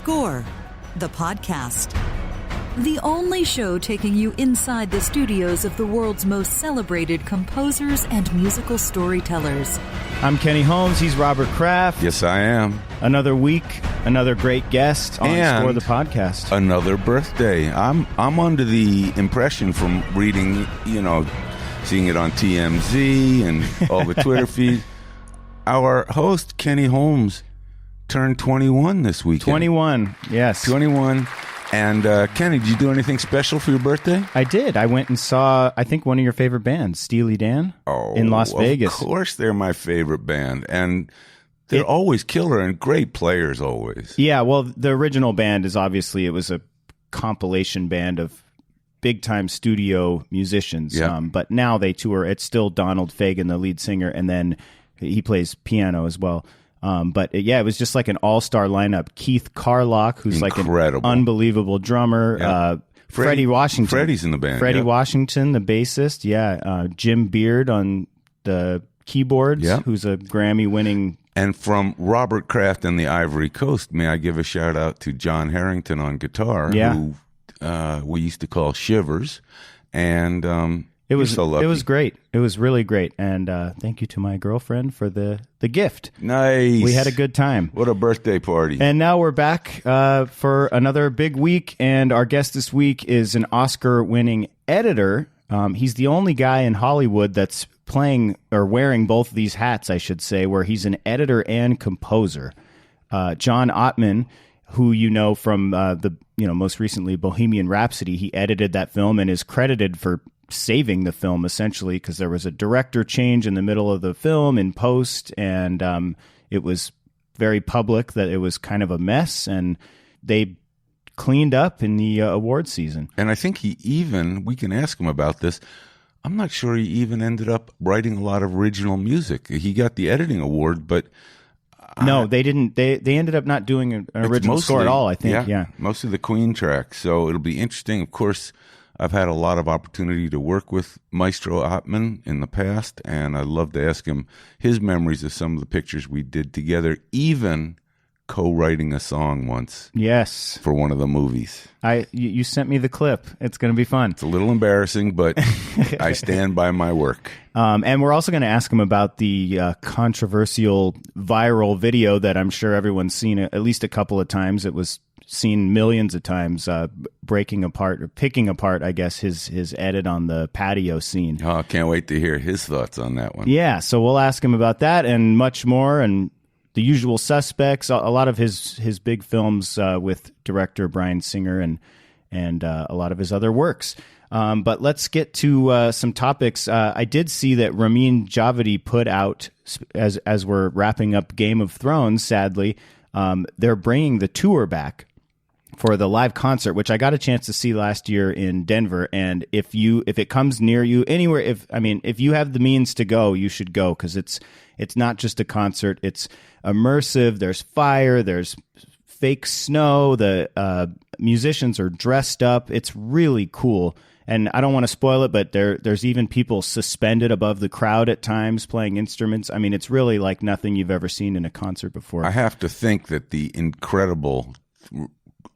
Score, the podcast. The only show taking you inside the studios of the world's most celebrated composers and musical storytellers. I'm Kenny Holmes. He's Robert Kraft. Yes, I am. Another week, another great guest on Score, the podcast. Another birthday. I'm under the impression from reading, seeing it on TMZ and all the Twitter feeds. Our host, Kenny Holmes, turned 21 this weekend. 21, yes. 21. And, Kenny, did you do anything special for your birthday? I did. I went and saw, I think, one of your favorite bands, Steely Dan, in Las Vegas. Of course they're my favorite band. And they're always killer and great players always. Yeah, well, the original band is obviously, it was a compilation band of big-time studio musicians. Yeah. But now they tour. It's still Donald Fagen, the lead singer, and then he plays piano as well. It was just like an all-star lineup. Keith Carlock, who's incredible, like an unbelievable drummer. Yeah. Freddie Washington. Freddie's in the band. Freddie Washington, the bassist. Yeah. Jim Beard on the keyboards, who's a Grammy-winning. And from Robert Kraft and the Ivory Coast, may I give a shout-out to John Harrington on guitar, who we used to call Shivers. And it was great. It was really great. And thank you to my girlfriend for the gift. Nice. We had a good time. What a birthday party. And now we're back for another big week. And our guest this week is an Oscar-winning editor. He's the only guy in Hollywood that's playing or wearing both of these hats, I should say, where he's an editor and composer. John Ottman, who you know from most recently Bohemian Rhapsody, he edited that film and is credited for saving the film, essentially, because there was a director change in the middle of the film in post, and it was very public that it was kind of a mess, and they cleaned up in the award season. And I think we can ask him about this, I'm not sure he even ended up writing a lot of original music. He got the editing award, but no, they didn't. They ended up not doing an original score at all, I think. Yeah, most of the Queen tracks. So it'll be interesting. Of course, I've had a lot of opportunity to work with Maestro Ottman in the past, and I'd love to ask him his memories of some of the pictures we did together, even co-writing a song once. Yes. For one of the movies. You sent me the clip. It's going to be fun. It's a little embarrassing, but I stand by my work. And we're also going to ask him about the controversial viral video that I'm sure everyone's seen at least a couple of times. It was seen millions of times, picking apart, I guess, his edit on the patio scene. Oh, can't wait to hear his thoughts on that one. Yeah, so we'll ask him about that and much more, and The Usual Suspects, a lot of his big films with director Bryan Singer and a lot of his other works. But let's get to some topics. I did see that Ramin Djawadi put out, as we're wrapping up Game of Thrones, sadly, they're bringing the tour back for the live concert, which I got a chance to see last year in Denver. And if it comes near you anywhere, if you have the means to go, you should go, because it's not just a concert. It's immersive. There's fire. There's fake snow. The musicians are dressed up. It's really cool. And I don't want to spoil it, but there's even people suspended above the crowd at times playing instruments. I mean, it's really like nothing you've ever seen in a concert before. I have to think that the incredible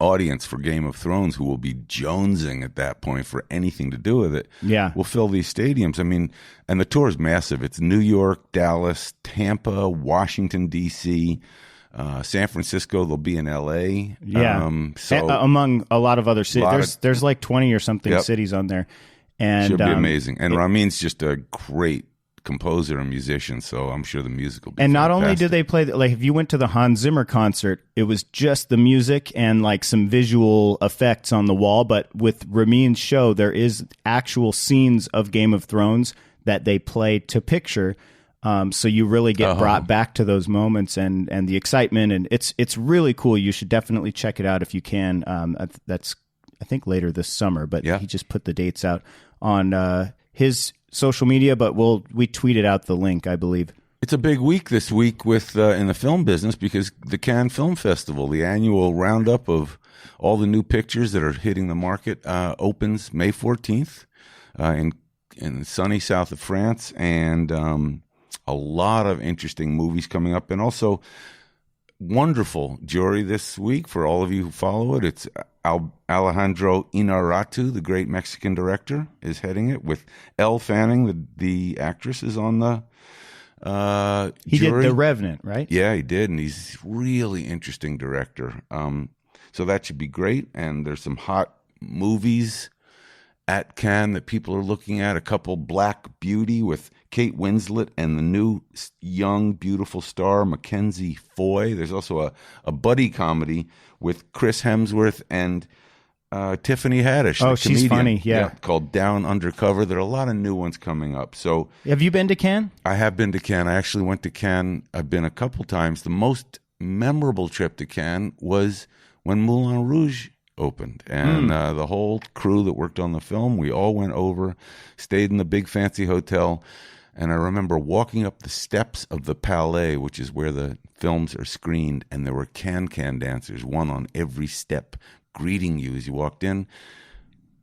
audience for Game of Thrones, who will be jonesing at that point for anything to do with it, will fill these stadiums. I mean, and the tour is massive. It's New York, Dallas, Tampa, Washington, D.C., San Francisco. They'll be in L.A. Yeah, among a lot of other cities. There's like 20 or something cities on there. And should be amazing. And Ramin's just a great composer and musician, so I'm sure the music will be And fantastic. Not only did they play, like if you went to the Hans Zimmer concert, it was just the music and like some visual effects on the wall, but with Ramin's show, there is actual scenes of Game of Thrones that they play to picture, so you really get brought back to those moments and the excitement, and it's really cool. You should definitely check it out if you can. That's, I think, later this summer, but he just put the dates out on his social media, but we tweeted out the link, I believe. It's a big week this week with in the film business, because the Cannes Film Festival, the annual roundup of all the new pictures that are hitting the market, opens May 14th in sunny south of France, and a lot of interesting movies coming up. And also, wonderful jury this week for all of you who follow it. It's Alejandro Inarritu, the great Mexican director, is heading it, with Elle Fanning, the actress, is on the he jury. Did The Revenant, right? Yeah, he did, and he's a really interesting director. So that should be great. And there's some hot movies at Cannes that people are looking at. A couple, Black Beauty with Kate Winslet and the new young, beautiful star, Mackenzie Foy. There's also a buddy comedy with Chris Hemsworth and Tiffany Haddish. Oh, she's funny, yeah. Called Down Undercover. There are a lot of new ones coming up. So, have you been to Cannes? I have been to Cannes. I actually went to Cannes. I've been a couple times. The most memorable trip to Cannes was when Moulin Rouge opened, and the whole crew that worked on the film, we all went over, stayed in the big fancy hotel, and I remember walking up the steps of the Palais, which is where the films are screened, and there were can-can dancers, one on every step, greeting you as you walked in.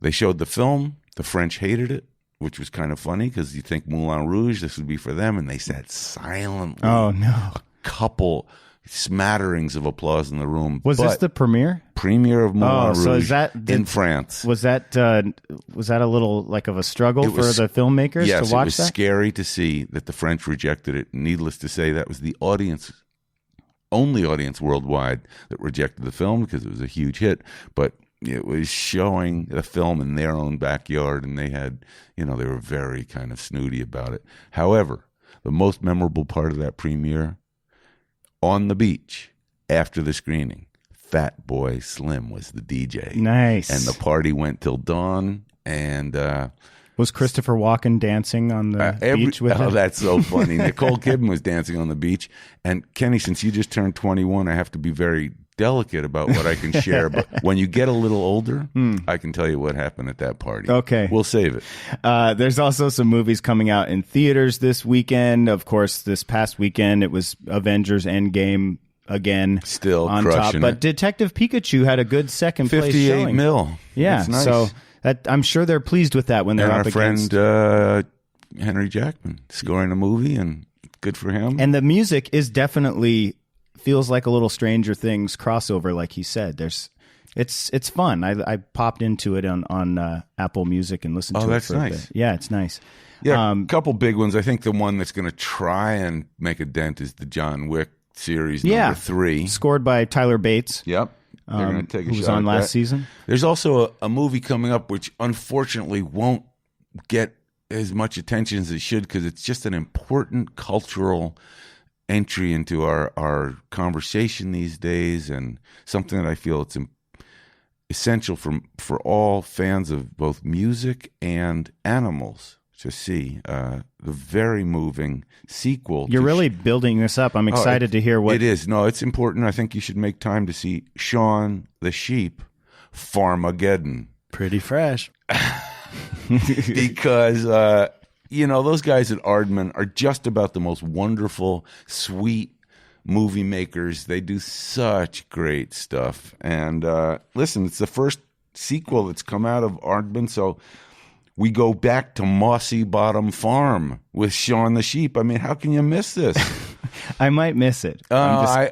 They showed the film. The French hated it, which was kind of funny because you think Moulin Rouge, this would be for them, and they sat silently. Oh, no. A couple smatterings of applause in the room. Was this the premiere? Premiere of Moulin Rouge is that, in France. Was that a little like of a struggle for the filmmakers to watch that? Yes, it was scary to see that the French rejected it. Needless to say, that was the only audience worldwide that rejected the film because it was a huge hit. But it was showing the film in their own backyard, and they had, they were very kind of snooty about it. However, the most memorable part of that premiere, on the beach after the screening, Fat Boy Slim was the DJ. Nice. And the party went till dawn. And was Christopher Walken dancing on the beach with him? Oh, that's so funny. Nicole Kidman was dancing on the beach. And Kenny, since you just turned 21, I have to be very delicate about what I can share. But when you get a little older, I can tell you what happened at that party. Okay. We'll save it. There's also some movies coming out in theaters this weekend. Of course, this past weekend, it was Avengers Endgame again. Still on crushing top. it. But Detective Pikachu had a good second place 58 showing. mil. Yeah. That's nice. So I'm sure they're pleased with that when they're and up against. our friend Henry Jackman scoring a movie, and good for him. And the music is definitely feels like a little Stranger Things crossover, like he said. It's fun. I popped into it on Apple Music and listened to it. Oh, that's for a nice. bit. Yeah, it's nice. Yeah, a couple big ones. I think the one that's going to try and make a dent is the John Wick series number 3, scored by Tyler Bates. Yep. They're going to take a who was shot on at last that. season. There's also a movie coming up which unfortunately won't get as much attention as it should because it's just an important cultural entry into our conversation these days, and something that I feel it's essential for all fans of both music and animals to see. The very moving sequel. You're really building this up. I'm excited to hear what it is. No, it's important. I think you should make time to see Shaun the Sheep, Farmageddon. Pretty fresh. Because those guys at Aardman are just about the most wonderful, sweet movie makers. They do such great stuff. And listen, it's the first sequel that's come out of Aardman, so we go back to Mossy Bottom Farm with Shaun the Sheep. I mean, how can you miss this? I might miss it. I'm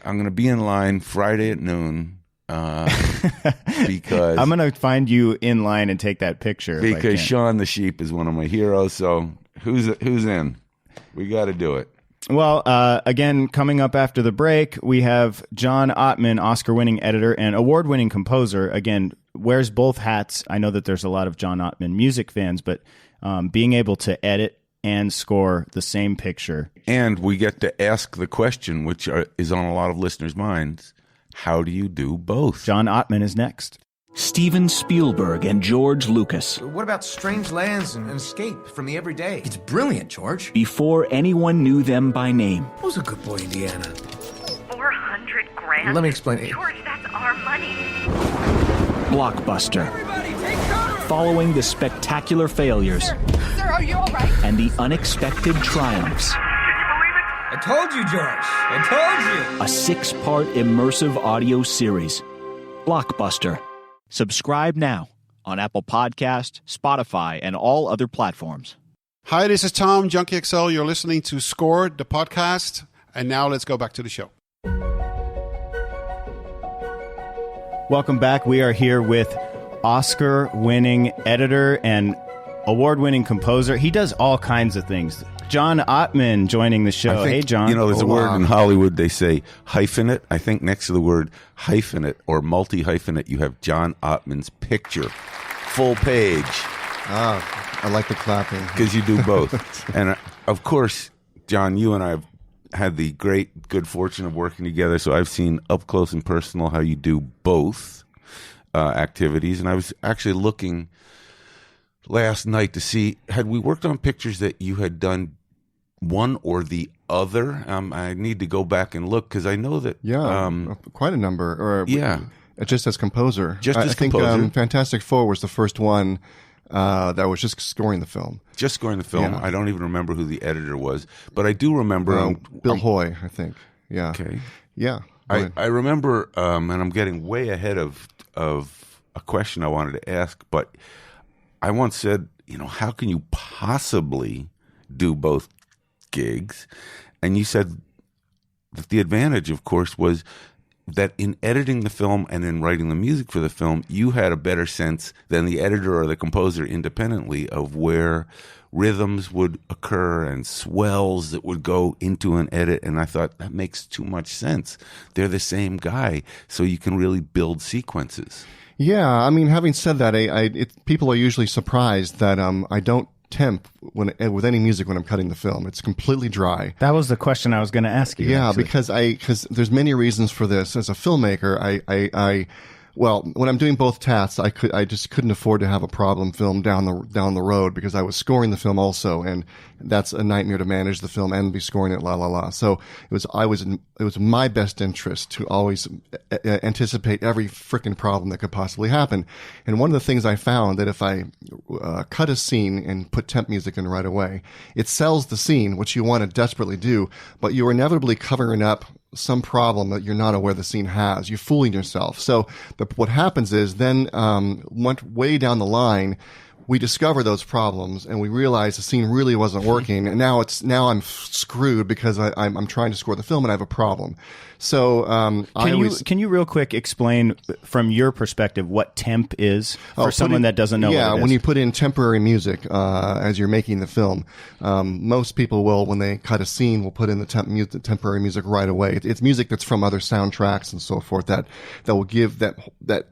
going to be in line Friday at noon. Because I'm gonna find you in line and take that picture because Shaun the Sheep is one of my heroes. So who's in? We got to do it. Well, again, coming up after the break, we have John Ottman, Oscar-winning editor and award-winning composer. Again, wears both hats. I know that there's a lot of John Ottman music fans, but being able to edit and score the same picture, and we get to ask the question, which is on a lot of listeners' minds. How do you do both? John Ottman is next. Steven Spielberg and George Lucas. What about Strange Lands and Escape from the Everyday? It's brilliant, George. Before anyone knew them by name. Who's a good boy, Indiana? 400 grand? Let me explain. George, that's our money. Blockbuster. Everybody, take cover! Following the spectacular failures. Sir, are you all right? And the unexpected triumphs. I told you, George. I told you. A 6-part immersive audio series. Blockbuster. Subscribe now on Apple Podcast, Spotify, and all other platforms. Hi, this is Tom, Junkie XL. You're listening to Score, the podcast. And now let's go back to the show. Welcome back. We are here with Oscar-winning editor and award-winning composer. He does all kinds of things. John Ottman joining the show. Hey, John. You know, there's a word in Hollywood, they say hyphenate. I think next to the word hyphenate or multi-hyphenate, you have John Ottman's picture. Full page. I like the clapping. Because you do both. And, of course, John, you and I have had the good fortune of working together, so I've seen up close and personal how you do both activities. And I was actually looking last night to see, had we worked on pictures that you had done one or the other? I need to go back and look because I know that quite a number. Or just as composer. I think Fantastic Four was the first one that was just scoring the film. Just scoring the film. Yeah. I don't even remember who the editor was, but I do remember Bill Hoy, I think. Yeah. Okay. Yeah. I remember, and I'm getting way ahead of a question I wanted to ask, but I once said, how can you possibly do both gigs? And you said that the advantage, of course, was that in editing the film and in writing the music for the film, you had a better sense than the editor or the composer independently of where rhythms would occur and swells that would go into an edit. And I thought that makes too much sense. They're the same guy, so you can really build sequences. Yeah, I mean, having said that, people are usually surprised that I don't temp with any music when I'm cutting the film. It's completely dry. That was the question I was going to ask you. Yeah, because there's many reasons for this. As a filmmaker, well, when I'm doing both tasks, I just couldn't afford to have a problem film down the road because I was scoring the film also, and that's a nightmare to manage the film and be scoring it So it was my best interest to always anticipate every freaking problem that could possibly happen. And one of the things I found that if I cut a scene and put temp music in right away, it sells the scene, which you want to desperately do, but you're inevitably covering up some problem that you're not aware the scene has. You're fooling yourself. So what happens is then way down the line, we discover those problems and we realize the scene really wasn't working. And now I'm screwed because I'm trying to score the film and I have a problem. So can you real quick explain from your perspective what temp is for someone that doesn't know? Yeah, what it is? When you put in temporary music as you're making the film, most people will, when they cut a scene, will put in the temporary music right away. It's music that's from other soundtracks and so forth that will give that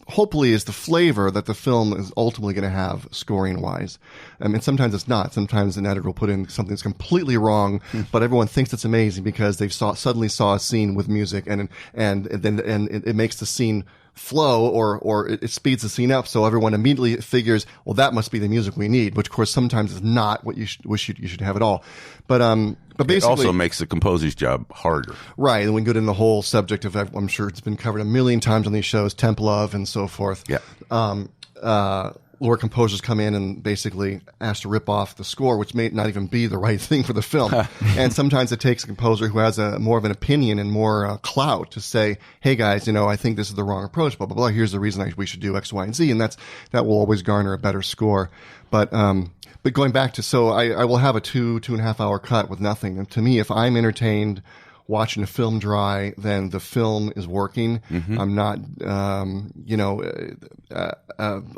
hopefully is the flavor that the film is ultimately going to have scoring wise. I mean, sometimes it's not. Sometimes an editor will put in something that's completely wrong, but everyone thinks it's amazing because they've suddenly saw a scene with music and then it makes the scene flow or it speeds the scene up. So everyone immediately figures, well, that must be the music we need, which of course sometimes is not what you should have at all. But basically, it also makes the composer's job harder. Right. And we get into the whole subject of, I'm sure it's been covered a million times on these shows, temp love and so forth. Yeah. Where composers come in and basically ask to rip off the score, which may not even be the right thing for the film. And sometimes it takes a composer who has more of an opinion and more clout to say, hey guys, I think this is the wrong approach, blah, blah, blah. Here's the reason we should do X, Y, and Z. And that will always garner a better score. But going back to, so I will have a 2.5 hour cut with nothing. And to me, if I'm entertained watching a film dry, then the film is working. Mm-hmm. I'm not,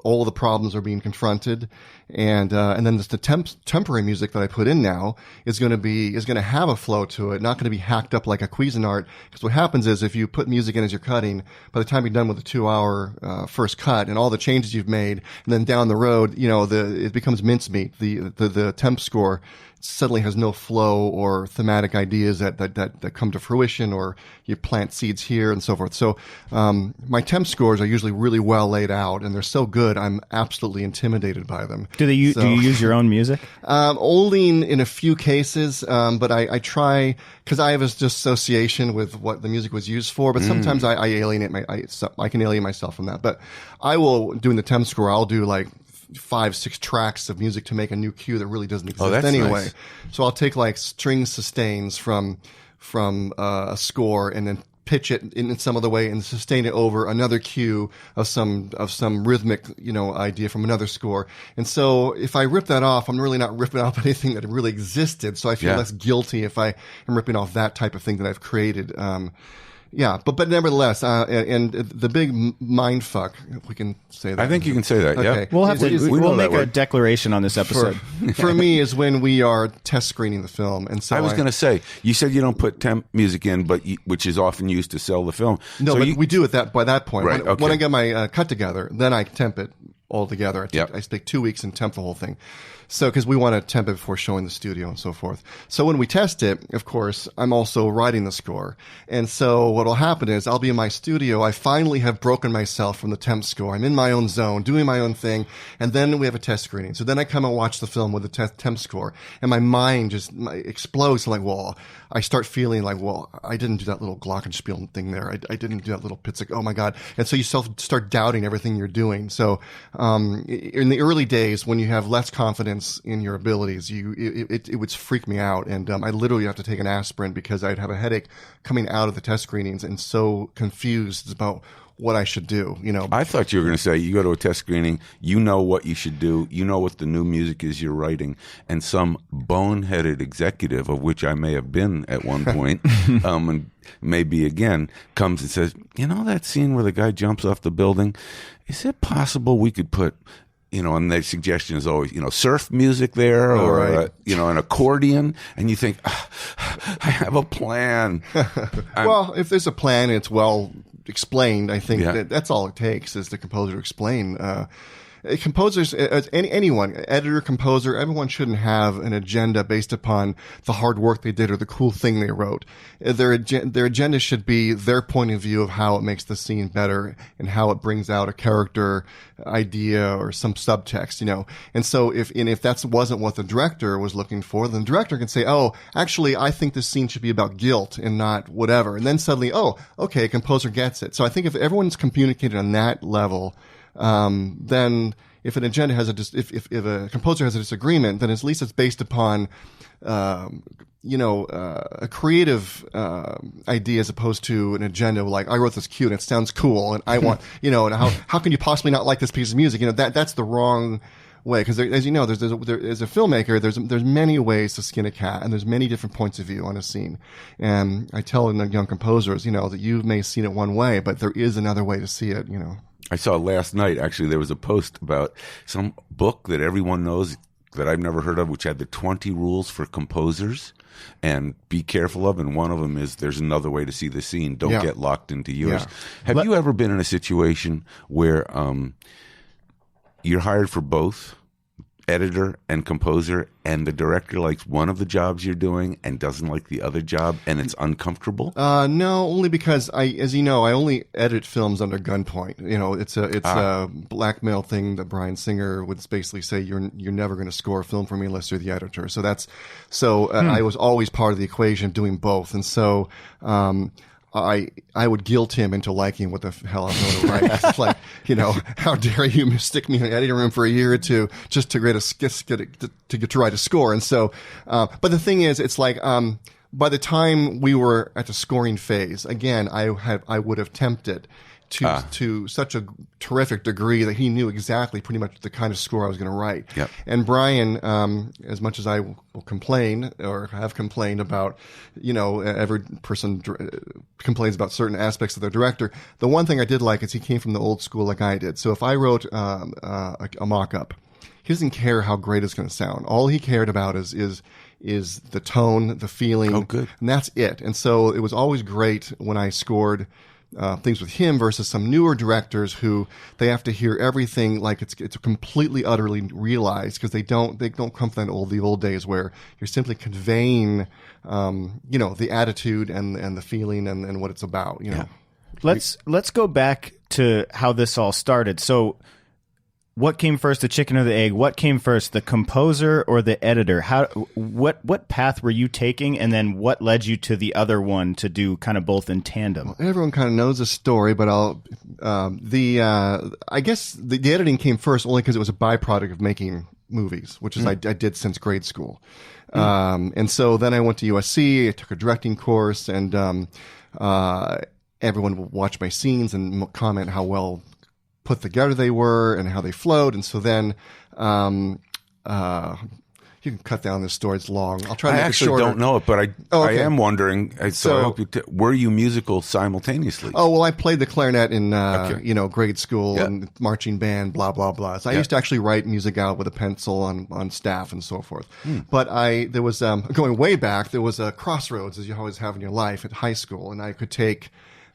all the problems are being confronted. And then the temporary music that I put in now is going to have a flow to it, not going to be hacked up like a Cuisinart. Because what happens is if you put music in as you're cutting, by the time you're done with the 2 hour, first cut and all the changes you've made, and then down the road, it becomes mincemeat. The temp score suddenly has no flow or thematic ideas that come to fruition, or you plant seeds here and so forth. So my temp scores are usually really well laid out, and they're so good, I'm absolutely intimidated by them. Do you use your own music? Only in a few cases, but I try, because I have an association with what the music was used for, but sometimes I can alienate myself from that. But I will, doing the temp score, I'll do like 5-6 tracks of music to make a new cue that really doesn't exist anyway. Nice. So I'll take like string sustains from a score and then pitch it in some other way and sustain it over another cue of some rhythmic, idea from another score. And so if I rip that off, I'm really not ripping off anything that really existed. So I feel less guilty if I am ripping off that type of thing that I've created. But nevertheless, and the big mind fuck, if we can say that. I think you can say that. Okay. Yeah, we'll make a declaration on this episode. For me, is when we are test screening the film, and so I was going to say, you said you don't put temp music in, which is often used to sell the film. No, so but we do it by that point. Right, when I get my cut together, then I temp it all together. Yep. I take 2 weeks and temp the whole thing. So, because we want to temp it before showing the studio and so forth. So when we test it, of course, I'm also writing the score. And so what will happen is I'll be in my studio. I finally have broken myself from the temp score. I'm in my own zone, doing my own thing. And then we have a test screening. So then I come and watch the film with the temp score. And my mind just explodes like, well, I start feeling like, well, I didn't do that little glockenspiel thing there. I didn't do that little Pitzig. Oh my God. And so you start doubting everything you're doing. So, in the early days when you have less confidence in your abilities, it would freak me out. And, I literally have to take an aspirin because I'd have a headache coming out of the test screenings and so confused about what I should do, I thought you were going to say you go to a test screening, you know what you should do, you know what the new music is you're writing, and some boneheaded executive, of which I may have been at one point, and maybe again, comes and says, that scene where the guy jumps off the building, is it possible we could put, and the suggestion is always, surf music there or, an accordion, and you think, I have a plan. Well, if there's a plan, it's well explained. I think that's all it takes is the composer to explain. Composers, anyone, editor, composer, everyone shouldn't have an agenda based upon the hard work they did or the cool thing they wrote. Their agenda should be their point of view of how it makes the scene better and how it brings out a character idea or some subtext, And so if that wasn't what the director was looking for, then the director can say, oh, actually, I think this scene should be about guilt and not whatever. And then suddenly, oh, okay, composer gets it. So I think if everyone's communicated on that level, then if an agenda has if a composer has a disagreement, then at least it's based upon, a creative, idea as opposed to an agenda like, I wrote this cue and it sounds cool and I want, and how can you possibly not like this piece of music? That's the wrong way. Cause as you know, as a filmmaker, there's many ways to skin a cat and there's many different points of view on a scene. And I tell young composers, that you may have seen it one way, but there is another way to see it, I saw last night, actually, there was a post about some book that everyone knows that I've never heard of, which had the 20 rules for composers and be careful of. And one of them is there's another way to see the scene. Don't get locked into yours. Yeah. Have you ever been in a situation where you're hired for both editor and composer, and the director likes one of the jobs you're doing and doesn't like the other job, and it's uncomfortable? No, only because I only edit films under gunpoint. It's a blackmail thing that Bryan Singer would basically say, you're never going to score a film for me unless you're the editor. So I was always part of the equation doing both, and so I would guilt him into liking what the hell I'm going to write. It's like, how dare you stick me in an editing room for a year or two just to get to write a score. And so, but the thing is, it's like, by the time we were at the scoring phase, again, I would have tempted to such a terrific degree that he knew exactly pretty much the kind of score I was going to write. Yep. And Bryan, as much as I will complain or have complained about, every person complains about certain aspects of their director, the one thing I did like is he came from the old school like I did. So if I wrote a mock-up, he doesn't care how great it's going to sound. All he cared about is the tone, the feeling. Oh, good. And that's it. And so it was always great when I scored things with him versus some newer directors who they have to hear everything like it's completely utterly realized, because they don't come from the old days where you're simply conveying the attitude and the feeling and what it's about. Let's go back to how this all started. So what came first, the chicken or the egg? What came first, the composer or the editor? What path were you taking, and then what led you to the other one to do kind of both in tandem? Well, everyone kind of knows the story, but I guess the editing came first only because it was a byproduct of making movies, which is I did since grade school. And so then I went to USC, I took a directing course, and everyone would watch my scenes and comment how well put together they were and how they flowed. And so then, you can cut down this story. It's long. I'll try to make it shorter. I actually don't know it, but I am wondering. So I hope were you musical simultaneously? Oh, well, I played the clarinet in, grade school and marching band, blah, blah, blah. So I used to actually write music out with a pencil on staff and so forth. But there was, going way back, there was a crossroads, as you always have in your life, at high school. And I could take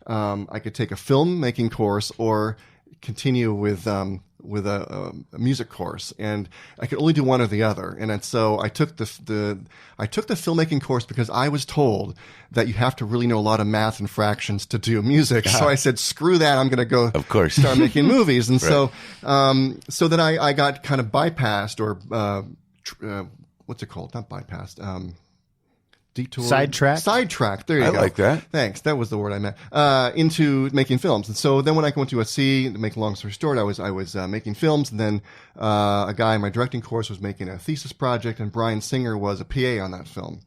a filmmaking course or continue with a music course, and I could only do one or the other. And so I took the filmmaking course because I was told that you have to really know a lot of math and fractions to do music. So I said, screw that, I'm going to go start making movies. And so then I got kind of bypassed or what's it called? Not bypassed. Detour. Sidetracked. There you go. I like that. Thanks. That was the word I meant. Into making films. And so then when I went to USC, to make a long story short, I was making films. And then a guy in my directing course was making a thesis project, and Brian Singer was a PA on that film.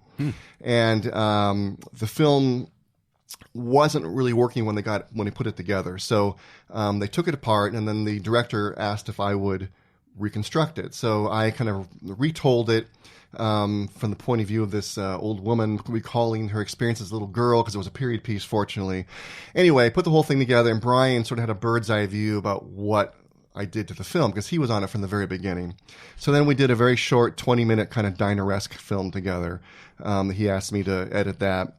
And the film wasn't really working when they put it together. So they took it apart, and then the director asked if I would reconstruct it. So I kind of retold it. From the point of view of this old woman recalling her experience as a little girl, because it was a period piece, fortunately. Anyway, put the whole thing together, and Brian sort of had a bird's eye view about what I did to the film, because he was on it from the very beginning. So then we did a very short 20-minute kind of diner-esque film together. He asked me to edit that.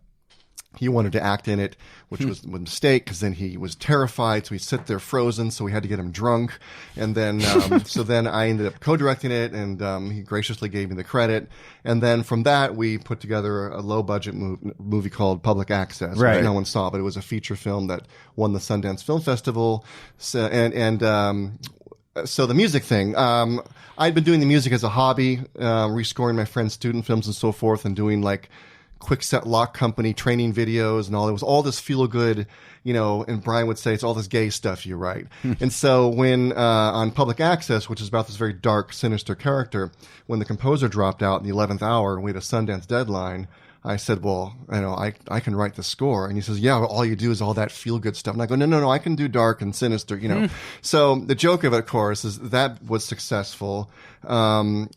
He wanted to act in it, which was a mistake, because then he was terrified, so he'd sit there frozen, so we had to get him drunk. And then, so then I ended up co-directing it, and he graciously gave me the credit. And then from that, we put together a low-budget movie called Public Access, which no one saw, but it was a feature film that won the Sundance Film Festival. So, so the music thing, I'd been doing the music as a hobby, rescoring my friends' student films and so forth, and doing like Quick Set Lock Company training videos and all. It was all this feel good, and Brian would say it's all this gay stuff you write. And so when on Public Access, which is about this very dark, sinister character, when the composer dropped out in the 11th hour and we had a Sundance deadline, I said, well, I can write the score. And he says, yeah, all you do is all that feel good stuff. And I go, no, I can do dark and sinister, So the joke of it, of course, is that was successful. And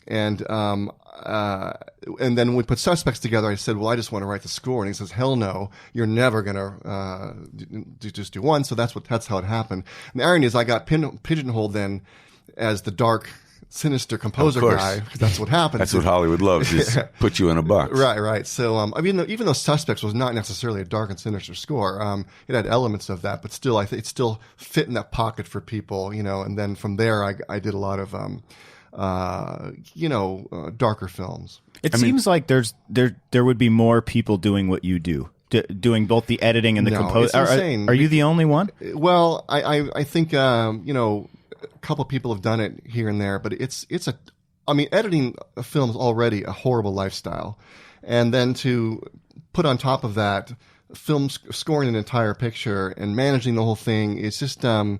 then we put Suspects together. I said, well, I just want to write the score. And he says, hell no, you're never going to just do one. So that's how it happened. And the irony is I got pigeonholed then as the dark, sinister composer guy. That's what happens. That's what Hollywood loves, is put you in a box. Right. So, even though Suspects was not necessarily a dark and sinister score, it had elements of that, but still, I think it still fit in that pocket for people, and then from there, I did a lot of, darker films. It seems like there would be more people doing what you do, doing both the editing and the composing. Are you the only one? Well, I think a couple of people have done it here and there, but editing a film is already a horrible lifestyle, and then to put on top of that, scoring an entire picture and managing the whole thing, it's just I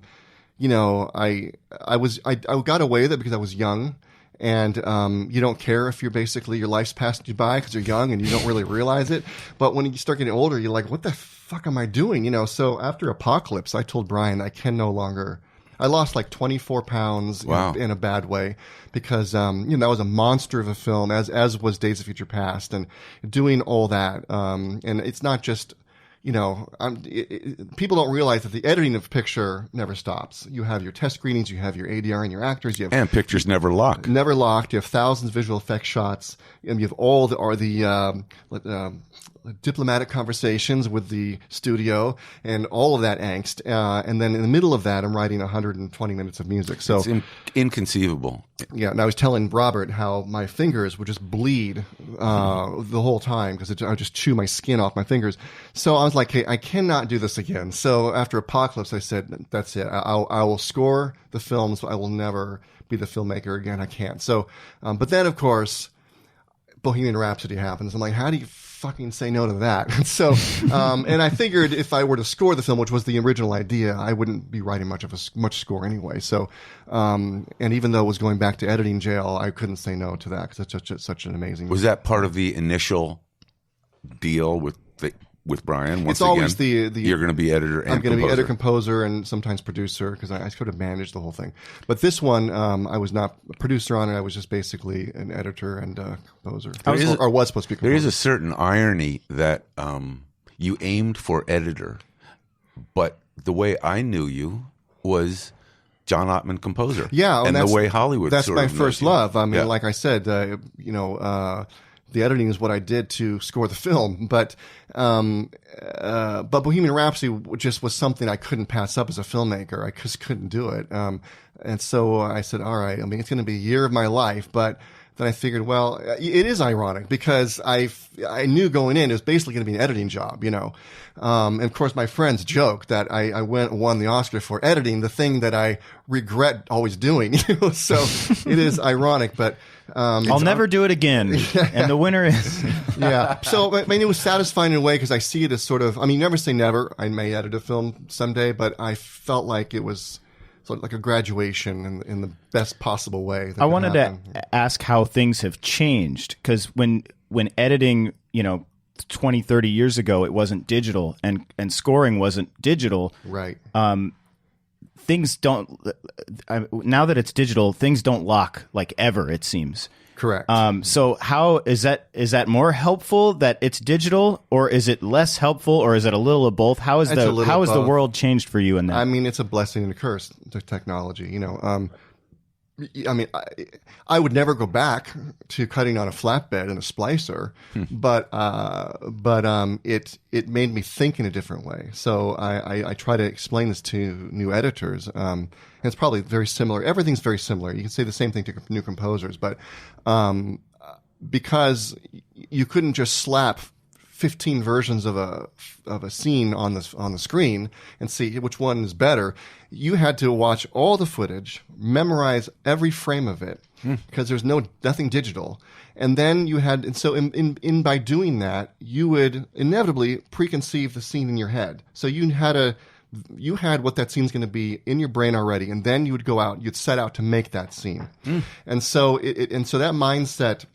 got away with it because I was young. And you don't care if your life's passed you by because you're young and you don't really realize it. But when you start getting older, you're like, what the fuck am I doing? So after Apocalypse, I told Brian I can no longer. I lost like 24 pounds in a bad way because that was a monster of a film, as was Days of Future Past, and doing all that. And it's not just. People don't realize that the editing of a picture never stops. You have your test screenings, you have your ADR and your actors. And pictures never lock. Never locked. You have thousands of visual effects shots. And you have all the diplomatic conversations with the studio and all of that angst. And then in the middle of that, I'm writing 120 minutes of music. So it's inconceivable. Yeah, and I was telling Robert how my fingers would just bleed the whole time because I would just chew my skin off my fingers. So I was like, hey, I cannot do this again. So after Apocalypse, I said, that's it. I will score the films. I will never be the filmmaker again. I can't. So, but then, of course, Bohemian Rhapsody happens. I'm like, how do you fucking say no to that? So, and I figured if I were to score the film, which was the original idea, I wouldn't be writing much score anyway. So, and even though it was going back to editing jail, I couldn't say no to that because it's such an amazing. Was that part of the initial deal with with Brian. Once it's always again, the you're going to be editor and I'm going to be composer. editor, composer, and sometimes producer because I sort of manage the whole thing. But this one, I was not a producer on it. I was just basically an editor and composer, or was supposed to be composer. There is a certain irony that you aimed for editor, but the way I knew you was John Ottman composer. Yeah, and the way Hollywood. That's sort my of first knows you. love. I mean, Yeah. like I said, the editing is what I did to score the film, but Bohemian Rhapsody just was something I couldn't pass up as a filmmaker. I just couldn't do it, and so I said, "All right, I mean, it's going to be a year of my life," but then I figured, well, it is ironic because I knew going in it was basically going to be an editing job, you know. And of course, my friends joke that I won the Oscar for editing, the thing that I regret always doing. You know? So it is ironic, but I'll never do it again. And the winner is yeah. So I mean, it was satisfying in a way because I see it as sort of. I mean, never say never. I may edit a film someday, but I felt like it was sort of like a graduation in the best possible way. I wanted to ask how things have changed because when editing, 20, 30 years ago, it wasn't digital and scoring wasn't digital. Right. Things don't. Now that it's digital, things don't lock like ever. It seems. Correct. So how is that more helpful that it's digital, or is it less helpful, or is it a little of both? How is the world changed for you in that? I mean, it's a blessing and a curse to technology. You know, I mean, I would never go back to cutting on a flatbed and a splicer, but it made me think in a different way. So I try to explain this to new editors. And it's probably very similar. Everything's very similar. You can say the same thing to new composers, but because you couldn't just slap 15 versions of a scene on the screen and see which one is better. You had to watch all the footage, memorize every frame of it because there's nothing digital. And then in by doing that, you would inevitably preconceive the scene in your head. So you had what that scene's going to be in your brain already, and then you would go out, you'd set out to make that scene. And so that mindset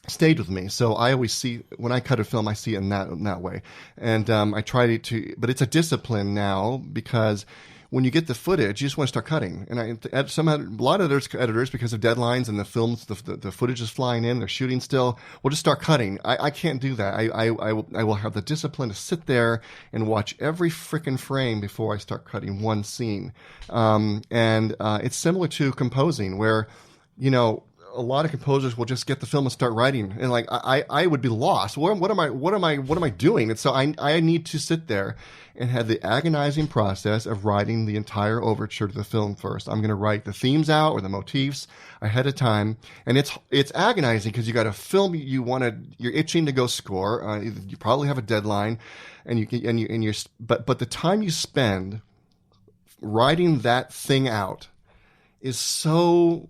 stayed with me. So I always see, when I cut a film, I see it in that way. And I try to, but it's a discipline now because when you get the footage, you just want to start cutting. And a lot of editors, because of deadlines and the films, the footage is flying in, they're shooting still, will just start cutting. I can't do that. I will have the discipline to sit there and watch every frickin' frame before I start cutting one scene. And it's similar to composing where, a lot of composers will just get the film and start writing, and like I would be lost. What am I doing? And so I need to sit there and have the agonizing process of writing the entire overture to the film first. I'm going to write the themes out or the motifs ahead of time, and it's agonizing because you got a film you're itching to go score. You probably have a deadline, but the time you spend writing that thing out is so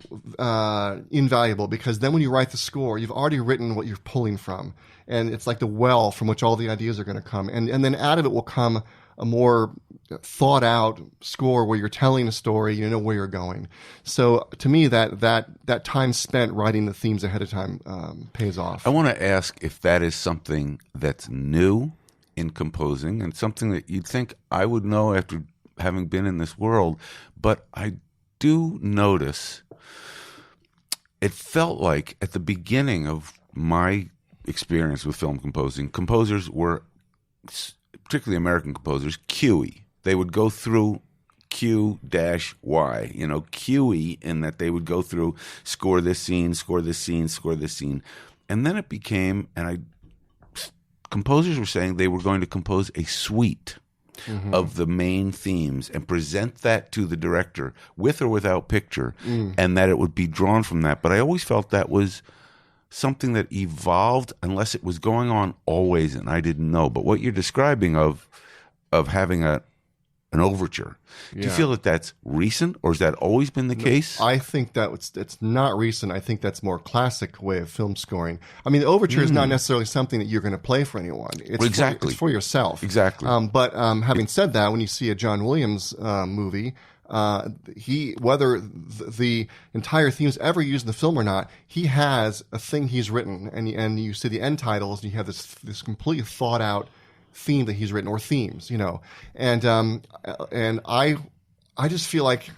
invaluable because then when you write the score, you've already written what you're pulling from. And it's like the well from which all the ideas are going to come. And then out of it will come a more thought out score where you're telling a story, you know where you're going. So to me, that time spent writing the themes ahead of time pays off. I want to ask if that is something that's new in composing and something that you'd think I would know after having been in this world, but I do notice it felt like at the beginning of my experience with film composing, composers were, particularly American composers, QE. They would go through Q-Y, QE, in that they would go through score this scene, score this scene, score this scene. And then it became, composers were saying they were going to compose a suite of the main themes and present that to the director with or without picture, and that it would be drawn from that. But I always felt that was something that evolved unless it was going on always and I didn't know. But what you're describing of having an overture, do you feel that that's recent, or has that always been the case? I think it's not recent. I think that's more classic way of film scoring. I mean, the overture is not necessarily something that you're going to play for anyone. It's it's for yourself. Exactly. But having said that, when you see a John Williams movie, whether the entire theme's ever used in the film or not, he has a thing he's written, and you see the end titles, and you have this completely thought out theme that he's written, or themes, and I just feel like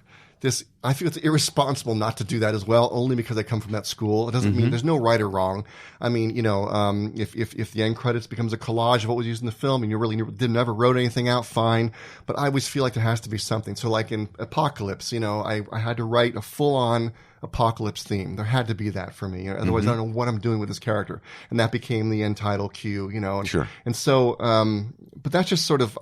this. I feel it's irresponsible not to do that as well, only because I come from that school. It doesn't mean there's no right or wrong. I mean, if the end credits becomes a collage of what was used in the film, and you really never wrote anything out, fine. But I always feel like there has to be something. So, like in Apocalypse, I had to write a full-on Apocalypse theme. There had to be that for me. Otherwise, I don't know what I'm doing with this character. And that became the end title cue. And, sure. And so, but that's just sort of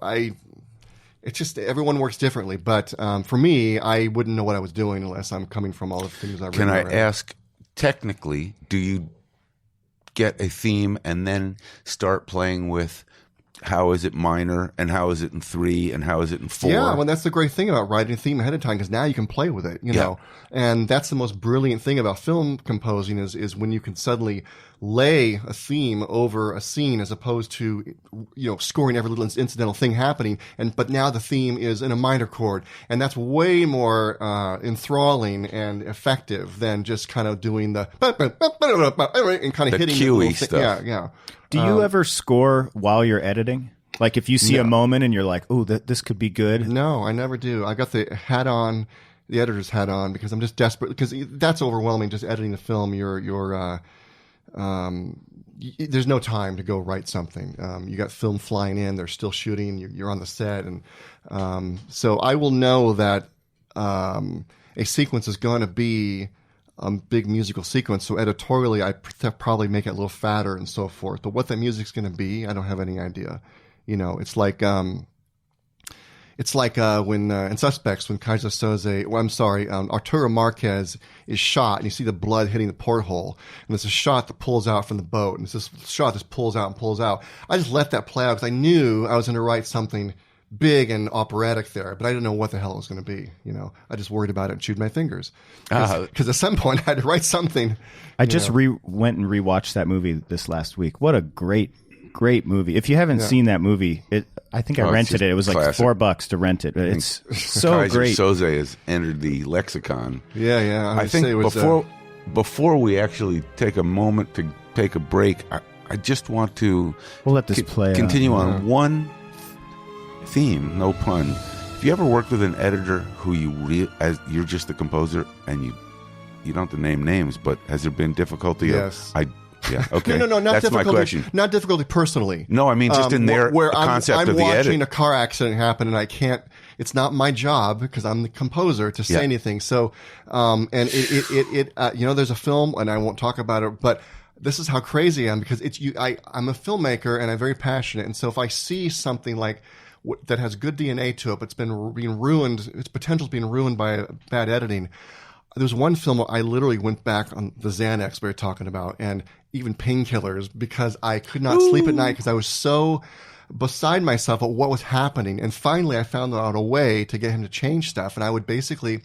It's just everyone works differently, but for me, I wouldn't know what I was doing unless I'm coming from all the things I've written. Can I ask, technically, do you get a theme and then start playing with how is it minor and how is it in 3 and how is it in 4? Yeah, well, that's the great thing about writing a theme ahead of time, because now you can play with it, know. And that's the most brilliant thing about film composing is when you can suddenly lay a theme over a scene as opposed to scoring every little incidental thing happening, but now the theme is in a minor chord, and that's way more enthralling and effective than just kind of doing the and kind of hitting the cuey stuff. Yeah. Do you ever score while you're editing? Like if you see a moment and you're like, "Oh, this could be good." No, I never do. I got the hat on, the editor's hat on, because I'm just desperate. Because that's overwhelming. Just editing the film, there's no time to go write something. You got film flying in, they're still shooting, you're on the set, and so I will know that a sequence is going to be a big musical sequence. So editorially, I probably make it a little fatter and so forth. But what that music's going to be, I don't have any idea. It's like when in Suspects, when Kaiser Soze, Arturo Marquez is shot, and you see the blood hitting the porthole, and there's a shot that pulls out from the boat, and it's this shot that pulls out and pulls out. I just let that play out because I knew I was going to write something big and operatic there, but I didn't know what the hell it was going to be. I just worried about it and chewed my fingers. Because at some point I had to write something. I just went and rewatched that movie this last week. What a great movie. If you haven't seen that movie, I think I rented it. It was like $4 to rent it. It's so Kaiser great. Soze has entered the lexicon. Yeah. I think before we actually take a moment to take a break, I just want to we'll let this play continue on one theme, no pun. Have you ever worked with an editor who you're just the composer and you don't have to name names, but has there been difficulty? Yes. Yeah. Okay. No. Not That's difficulty. my question. Not difficulty personally. No, I mean just in their concept of the edit. I'm watching a car accident happen, and I can't. It's not my job because I'm the composer to say anything. So, and there's a film, and I won't talk about it, but this is how crazy I am, because I'm a filmmaker and I'm very passionate, and so if I see something like that has good DNA to it, but it's being ruined, its potential is being ruined by bad editing. There was one film where I literally went back on the Xanax we were talking about, and even painkillers, because I could not sleep at night because I was so beside myself at what was happening. And finally, I found out a way to get him to change stuff, and I would basically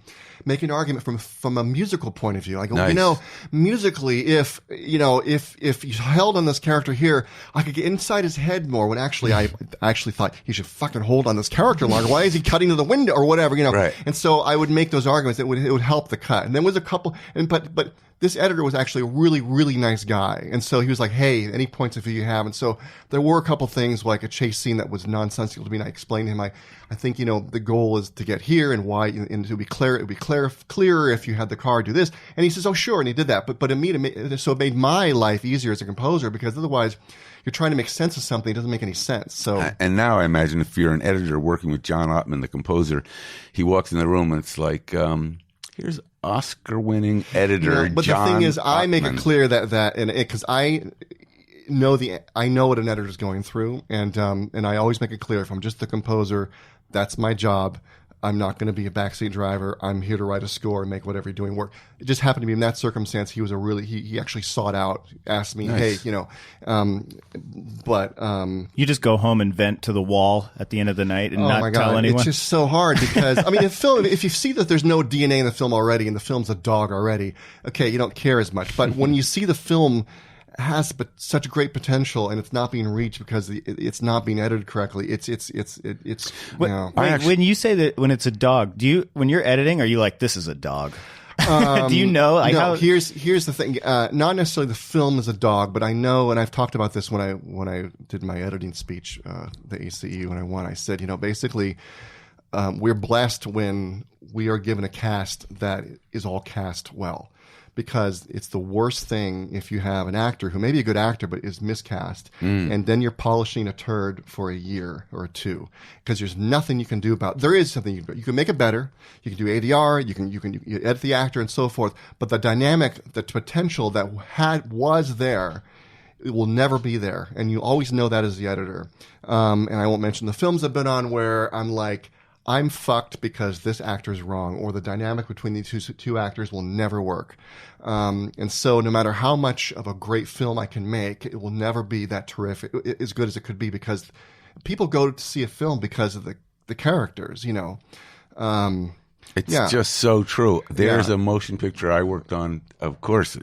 make an argument from a musical point of view. I go, nice. Musically, if you held on this character here, I could get inside his head more. When actually, I actually thought he should fucking hold on this character longer. Why is he cutting to the window or whatever? Right. And so I would make those arguments. It would help the cut. And then was a couple, but this editor was actually a really, really nice guy. And so he was like, hey, any points of view you have? And so there were a couple things, like a chase scene that was nonsensical to me. And I explained to him, I think, the goal is to get here, and why, and it would be clearer if you had the car do this. And he says, oh, sure. And he did that. But it made my life easier as a composer, because otherwise you're trying to make sense of something. It doesn't make any sense. So, and now I imagine if you're an editor working with John Ottman, the composer, he walks in the room and it's like, here's Oscar-winning editor but John the thing is, I Ottman. make it clear that because I know what an editor's going through, and I always make it clear, if I'm just the composer, that's my job. I'm not going to be a backseat driver. I'm here to write a score and make whatever you're doing work. It just happened to be in that circumstance. He was he actually sought out, asked me, nice. Hey, you just go home and vent to the wall at the end of the night and not tell anyone. It's just so hard, because I mean, if you see that there's no DNA in the film already, and the film's a dog already, okay, you don't care as much. But when you see the film has such great potential and it's not being reached because it's not being edited correctly, when you say that, when it's a dog, when you're editing, are you like, this is a dog? Do you know? No, here's the thing. Not necessarily the film is a dog, but I know, and I've talked about this when I did my editing speech, the ACE when I won. I said, basically, we're blessed when we are given a cast that is all cast well. Because it's the worst thing if you have an actor who may be a good actor but is miscast, and then you're polishing a turd for a year or two because there's nothing you can do about it. There is something you can make it better. You can do ADR. You can edit the actor and so forth. But the dynamic, the potential that was there, it will never be there, and you always know that as the editor. And I won't mention the films I've been on where I'm like, I'm fucked because this actor's wrong, or the dynamic between these two actors will never work. And so no matter how much of a great film I can make, it will never be that terrific, as good as it could be, because people go to see a film because of the characters, It's just so true. There's a motion picture I worked on, of course.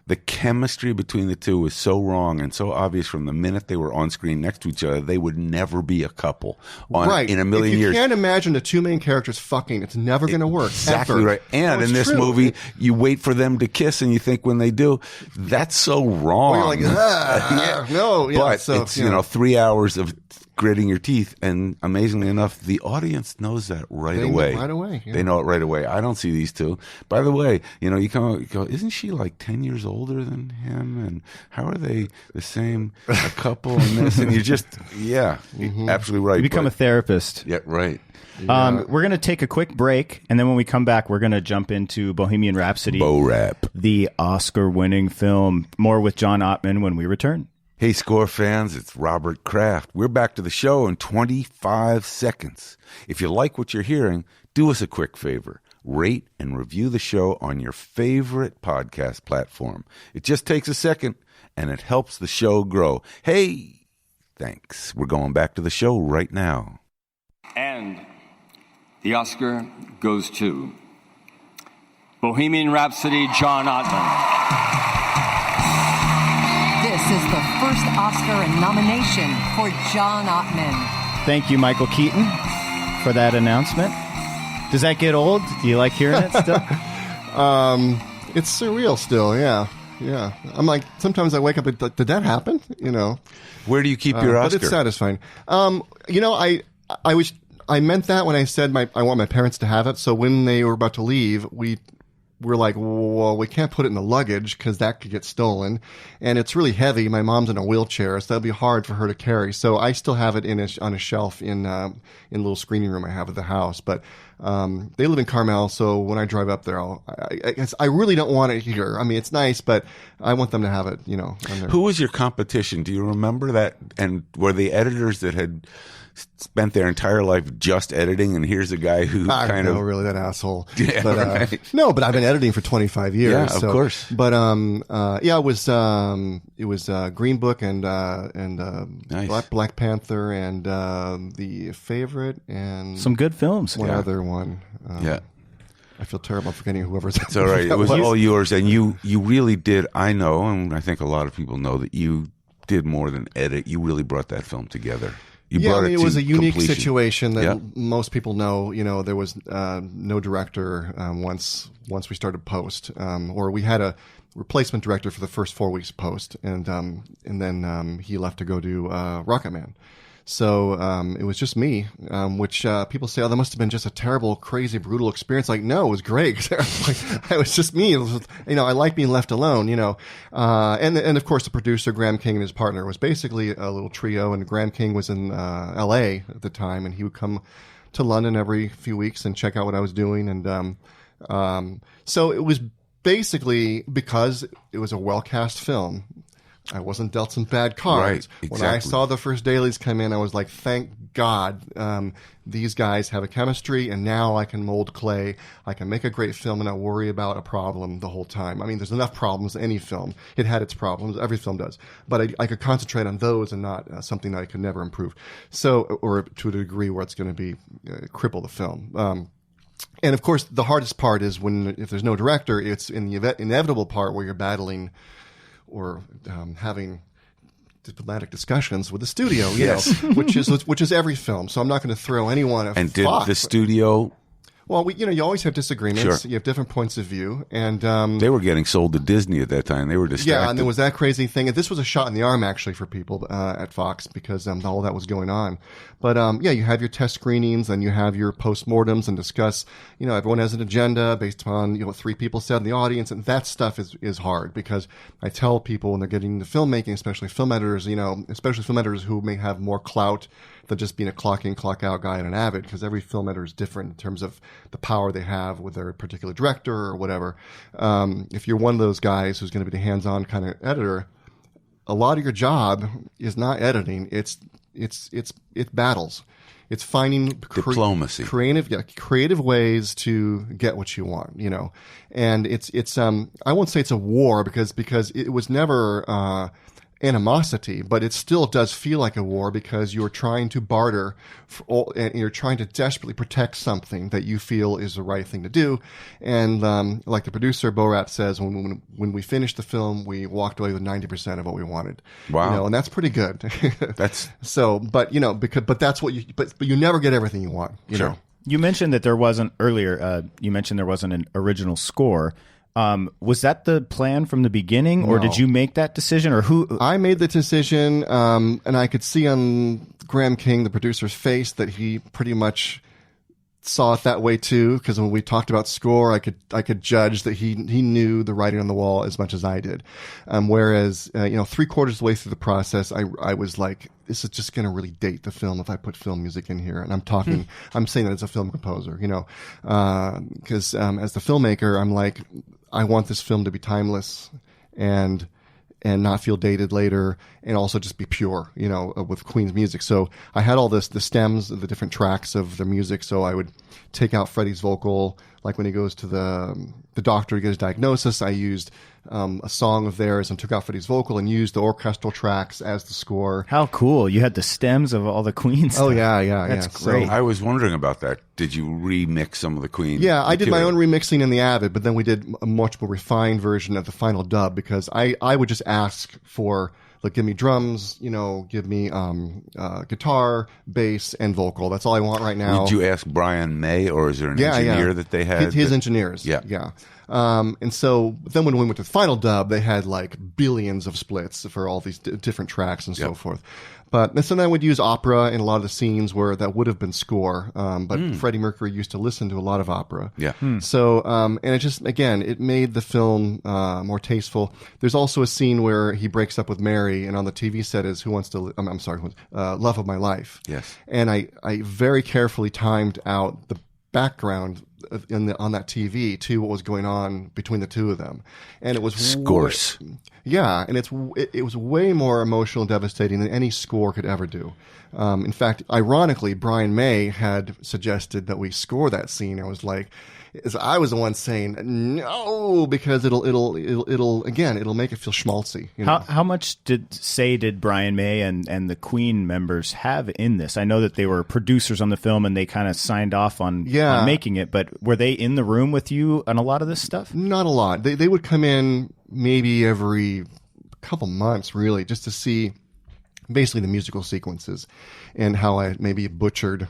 The chemistry between the two was so wrong and so obvious from the minute they were on screen next to each other. They would never be a couple in a million years. You can't imagine the two main characters fucking. It's never going to work. Exactly ever. Right. And in this movie, you wait for them to kiss, and you think when they do, that's so wrong. Or you're like, no. Yeah, but it's 3 hours of gritting your teeth, and amazingly enough, the audience knows that right away. Right away, yeah. They know it right away. I don't see these two. By the way, you go, isn't she like 10 years older than him? And how are they the same a couple in this? And you just, absolutely right. You become a therapist. Yeah, right. We're going to take a quick break, and then when we come back, we're going to jump into Bohemian Rhapsody, BoRhap, the Oscar-winning film. More with John Ottman when we return. Hey, Score fans, it's Robert Kraft. We're back to the show in 25 seconds. If you like what you're hearing, do us a quick favor. Rate and review the show on your favorite podcast platform. It just takes a second, and it helps the show grow. Hey, thanks. We're going back to the show right now. And the Oscar goes to Bohemian Rhapsody, John Ottman. This is the first Oscar nomination for John Ottman. Thank you, Michael Keaton, for that announcement. Does that get old? Do you like hearing it still? It's surreal still, yeah. I'm like, sometimes I wake up and did that happen? Where do you keep your Oscar? But it's satisfying. I meant that when I said I want my parents to have it. So when they were about to leave, we're like, well, we can't put it in the luggage because that could get stolen. And it's really heavy. My mom's in a wheelchair, so that'll be hard for her to carry. So I still have it on a shelf in a little screening room I have at the house. But they live in Carmel, so when I drive up there, I really don't want it here. I mean, it's nice, but I want them to have it, Who was your competition? Do you remember that? And were the editors that had spent their entire life just editing, and here's a guy who really that asshole. Yeah, but, right. No, but I've been editing for 25 years. Yeah, of course. But it was Green Book and nice. Black Panther and The Favorite and some good films. One other one. I feel terrible forgetting whoever's. It's all right. It was all yours, and you really did. I know, and I think a lot of people know that you did more than edit. You really brought that film together. It was a unique situation that most people know. There was no director once we started post, or we had a replacement director for the first 4 weeks of post, and then he left to go do Rocket Man. So it was just me, which people say, that must have been just a terrible, crazy, brutal experience. Like, no, it was great. It was just me. I like being left alone, And of course, the producer, Graham King, and his partner was basically a little trio. And Graham King was in L.A. at the time, and he would come to London every few weeks and check out what I was doing. And so it was basically because it was a well-cast film. I wasn't dealt some bad cards. Right, exactly. When I saw the first dailies come in, I was like, thank God these guys have a chemistry, and now I can mold clay. I can make a great film and not worry about a problem the whole time. I mean, there's enough problems in any film. It had its problems. Every film does. But I could concentrate on those and not something that I could never improve. So, or to a degree where it's going to be cripple the film. And of course, the hardest part is if there's no director, it's in the inevitable part where you're battling or having diplomatic discussions with the studio, yes. which is every film. So I'm not going to throw anyone. And did the studio Well, you always have disagreements. Sure. You have different points of view, and they were getting sold to Disney at that time. They were distracted. Yeah, and there was that crazy thing. And this was a shot in the arm, actually, for people at Fox because all that was going on. But you have your test screenings and you have your postmortems and discuss. Everyone has an agenda based upon what 3 people said in the audience, and that stuff is hard because I tell people when they're getting into filmmaking, especially film editors, especially film editors who may have more clout than just being a clock in, clock out guy and an avid, because every film editor is different in terms of the power they have with their particular director or whatever. If you're one of those guys who's going to be the hands-on kind of editor, a lot of your job is not editing. It's battles. It's finding diplomacy, creative ways to get what you want, and it's I won't say it's a war because it was never animosity, but it still does feel like a war because you're trying to barter and you're trying to desperately protect something that you feel is the right thing to do. And like the producer BoRhap says, when we finished the film, we walked away with 90% of what we wanted. Wow, and that's pretty good. That's so, but but that's what but you never get everything you want. Sure. You mentioned that there wasn't earlier. You mentioned there wasn't an original score. Was that the plan from the beginning, or did you make that decision, or who? I made the decision, and I could see on Graham King, the producer's face, that he pretty much saw it that way too. Because when we talked about score, I could judge that he knew the writing on the wall as much as I did. Whereas 3/4 of the way through the process, I was like, this is just going to really date the film if I put film music in here. And I'm saying that as a film composer, because as the filmmaker, I'm like, I want this film to be timeless and not feel dated later, and also just be pure, with Queen's music. So I had all the stems of the different tracks of the music. So I would take out Freddie's vocal, like when he goes to the doctor to get his diagnosis. I used a song of theirs and took out Freddie's vocal and used the orchestral tracks as the score. How cool! You had the stems of all the Queen stuff. Oh yeah, that's great. So I was wondering about that. Did you remix some of the Queen? Yeah, I did my own remixing in the Avid, but then we did a much more refined version of the final dub because I would just ask for, like, give me drums, give me guitar, bass, and vocal. That's all I want right now. Did you ask Brian May, or is there an engineer that they had? His engineers. Yeah. And so then when we went to the final dub, they had like billions of splits for all these different tracks and so forth. But so then I would use opera in a lot of the scenes where that would have been score. But Freddie Mercury used to listen to a lot of opera. Yeah. So, and it just, again, it made the film more tasteful. There's also a scene where he breaks up with Mary, and on the TV set is Love of My Life. Yes. And I very carefully timed out the background on that TV to what was going on between the two of them, and it was scores. And it was way more emotional and devastating than any score could ever do. In fact, ironically, Brian May had suggested that we score that scene. I was like, I was the one saying no because it'll make it feel schmaltzy. How much did Brian May and the Queen members have in this? I know that they were producers on the film and they kind of signed off on making it, but were they in the room with you on a lot of this stuff? Not a lot. They would come in maybe every couple months, really, just to see basically the musical sequences and how I maybe butchered.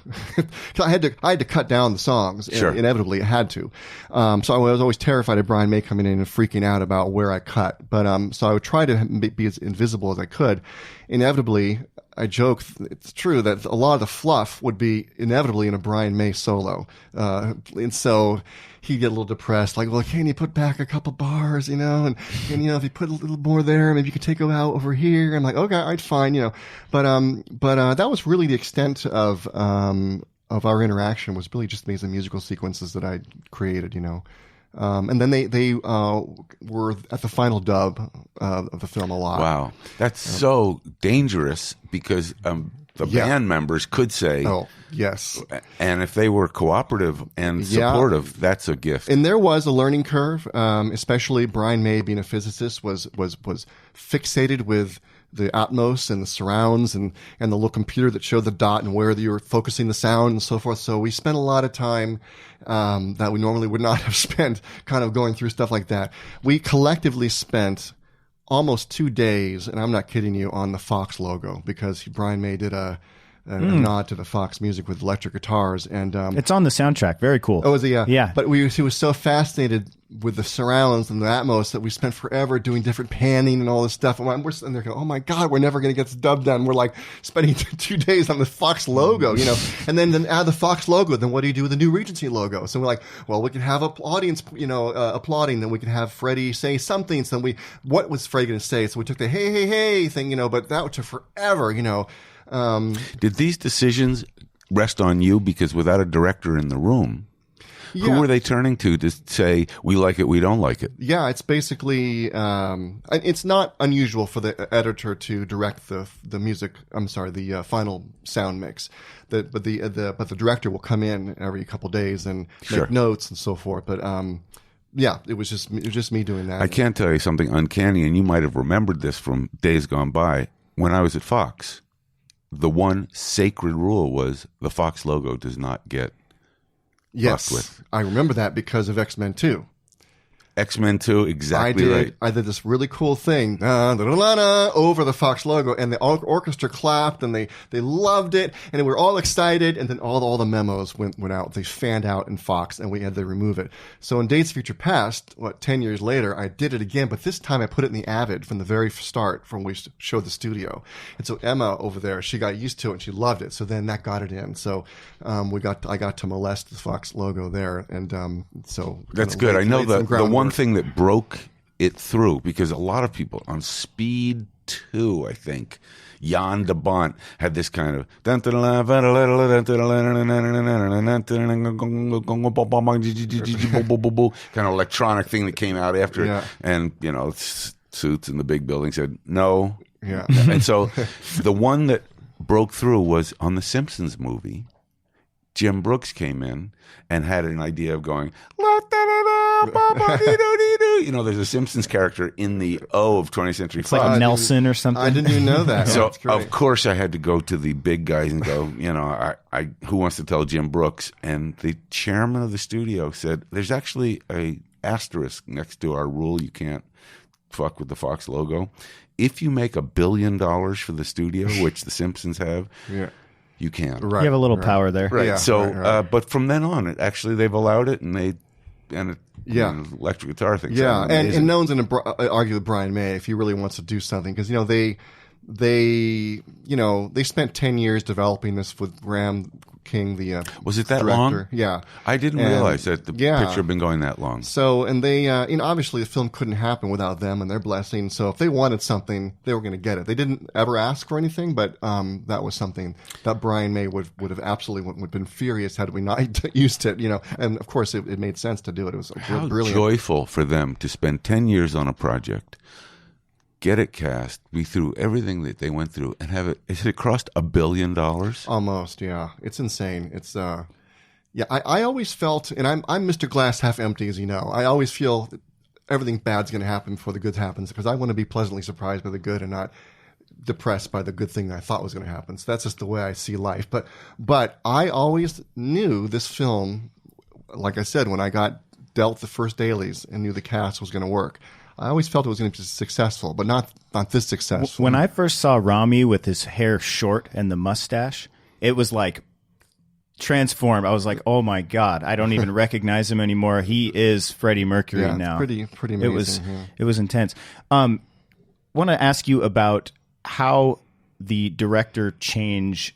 I had to cut down the songs. Sure. Inevitably, I had to. So I was always terrified of Brian May coming in and freaking out about where I cut. But so I would try to be as invisible as I could. Inevitably, I joke, it's true that a lot of the fluff would be inevitably in a Brian May solo. And so he'd get a little depressed, like, well, can you put back a couple bars, and if you put a little more there, maybe you could take them out over here. I'm like, okay, I'd fine, But that was really the extent of our interaction, was really just these musical sequences that I created, And then they were at the final dub of the film a lot. Wow. That's so dangerous because the band members could say, oh, yes. And if they were cooperative and supportive, that's a gift. And there was a learning curve, especially Brian May, being a physicist, was fixated with the Atmos and the surrounds and the little computer that showed the dot and where you were focusing the sound and so forth. So we spent a lot of time that we normally would not have spent kind of going through stuff like that. We collectively spent almost 2 days, and I'm not kidding you, on the Fox logo because Brian May did a a nod to the Fox music with electric guitars. And it's on the soundtrack. Very cool. Oh, is it? Yeah. Yeah. But he was so fascinated with the surrounds and the Atmos that we spent forever doing different panning and all this stuff. And we're sitting there going, oh my God, we're never going to get this dub done. We're like spending 2 days on the Fox logo, you know, and then add the Fox logo. Then what do you do with the new Regency logo? So we're like, well, we can have an audience, you know, applauding. Then we can have Freddie say something. So what was Freddie going to say? So we took the hey, hey, hey thing, you know, but that took forever, you know. Did these decisions rest on you? Because without a director in the room, who were they turning to say, we like it, we don't like it? Yeah, it's basically, it's not unusual for the editor to direct the music, the final sound mix. But the director will come in every couple days and make notes and so forth. But, yeah, it was just me doing that. I can't tell you something uncanny, and you might have remembered this from days gone by. When I was at Fox, the one sacred rule was the Fox logo does not get Yes, with. I remember that because of X-Men 2. X-Men 2, exactly right. I did this really cool thing over the Fox logo, and the orchestra clapped, and they loved it, and we were all excited, and then all the memos went out. They fanned out in Fox, and we had to remove it. So in Days of Future Past, 10 years later, I did it again, but this time I put it in the Avid from the very start, from when we showed the studio. And so Emma over there, she got used to it, and she loved it. So then that got it in. So I got to molest the Fox logo there, and so that's good. I know the one thing that broke it through, because a lot of people on Speed 2, I think, Jan de Bont had this kind of kind of electronic thing that came out after it, and you know, suits in the big building said no, and so the one that broke through was on the Simpsons movie. Jim Brooks came in and had an idea of going, you know, there's a Simpsons character in the O of 20th Century Fox. It's like Nelson or something. I didn't even know that. So, of course, I had to go to the big guys and go, you know, I who wants to tell Jim Brooks? And the chairman of the studio said, there's actually a asterisk next to our rule. You can't fuck with the Fox logo. If you make $1 billion for the studio, which the Simpsons have, you can. Right, you have a little power there. Right. Yeah, so, but from then on, they've allowed it, and electric guitar thing. Yeah, and no one's going to argue with Brian May if he really wants to do something, because, you know, they spent 10 years developing this with Graham King, the was it that director. long? Yeah, I didn't realize that the picture had been going that long. So, and they, obviously the film couldn't happen without them and their blessing. So, if they wanted something, they were going to get it. They didn't ever ask for anything, but that was something that Brian May would have absolutely would have been furious had we not used it. You know, and of course it made sense to do it. It was brilliant. Joyful for them to spend 10 years on a project, get it cast, be through everything that they went through, and have it. Has it crossed $1 billion? Almost, yeah. It's insane. It's I always felt, and I'm Mr. Glass half empty, as you know. I always feel that everything bad's going to happen before the good happens, because I want to be pleasantly surprised by the good and not depressed by the good thing that I thought was going to happen. So that's just the way I see life. But I always knew this film, like I said, when I got dealt the first dailies and knew the cast was going to work, I always felt it was going to be successful, but not this successful. When I first saw Rami with his hair short and the mustache, it was like transformed. I was like, oh my God, I don't even recognize him anymore. He is Freddie Mercury now. Pretty amazing. It was intense. Want to ask you about how the director change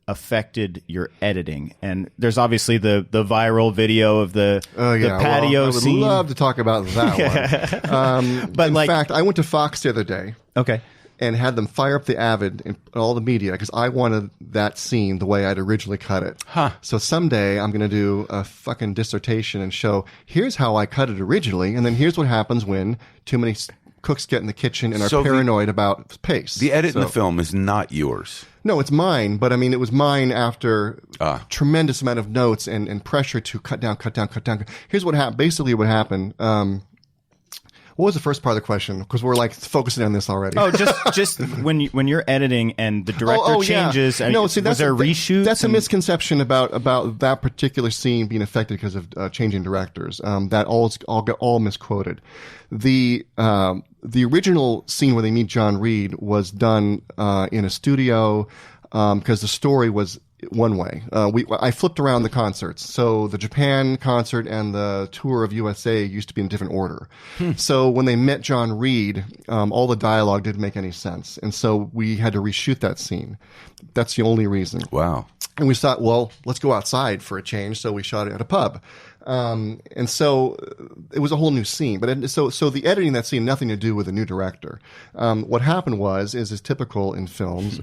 affected your editing, and there's obviously the viral video of the patio scene. I would love to talk about that one. But in fact, I went to Fox the other day. Okay. And had them fire up the Avid and all the media, because I wanted that scene the way I'd originally cut it. So someday I'm going to do a fucking dissertation and show, here's how I cut it originally, and then here's what happens when too many cooks get in the kitchen and are paranoid about pace. The edit in the film is not yours. No, it's mine, but I mean, it was mine after tremendous amount of notes and pressure to cut down. Here's what happened. Basically what happened. What was the first part of the question? Because we're like focusing on this already. Oh, just when you're editing and the director changes. Yeah. No, see, was there a reshoot? That's a misconception about that particular scene being affected because of changing directors. That all get misquoted. The original scene where they meet John Reed was done in a studio. because the story was one way. I flipped around the concerts. So the Japan concert and the tour of USA used to be in different order. So when they met John Reed, all the dialogue didn't make any sense. And so we had to reshoot that scene. That's the only reason. Wow. And we thought, well, let's go outside for a change. So we shot it at a pub. And so it was a whole new scene. But so the editing of that scene, nothing to do with the new director. What happened is typical in films.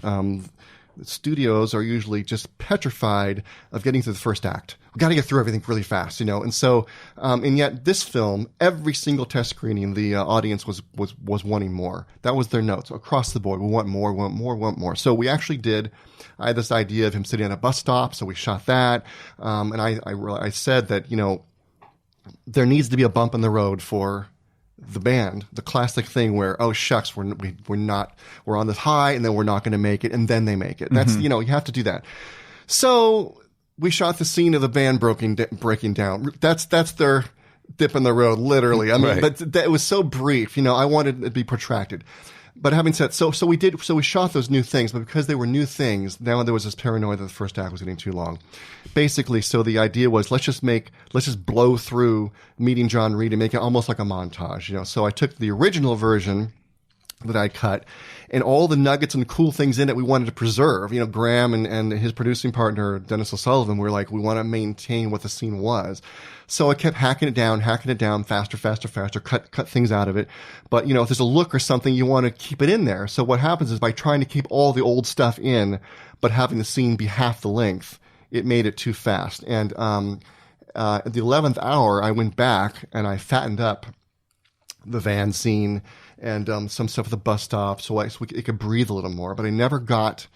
Studios are usually just petrified of getting through the first act. We've got to get through everything really fast, And so, and yet this film, every single test screening, the audience was wanting more. That was their notes across the board. We want more, want more, want more. So we actually did. I had this idea of him sitting at a bus stop, so we shot that. And I said that, there needs to be a bump in the road for the band, the classic thing where, oh shucks, we're on this high and then we're not going to make it, and then they make it. That's you have to do that. So we shot the scene of the band breaking down. That's their dip in the road, literally. I mean, right. But it was so brief. I wanted it to be protracted. But having said, so we shot those new things, but because they were new things, now there was this paranoia that the first act was getting too long. Basically, so the idea was, let's just blow through meeting John Reed and make it almost like a montage, So I took the original version that I cut and all the nuggets and cool things in it we wanted to preserve. Graham and his producing partner, Dennis O'Sullivan, were like, we want to maintain what the scene was. So I kept hacking it down, faster, cut things out of it. But, if there's a look or something, you want to keep it in there. So what happens is by trying to keep all the old stuff in, but having the scene be half the length, it made it too fast. And at the 11th hour, I went back and I fattened up the van scene and some stuff at the bus stop so it could breathe a little more. But I never got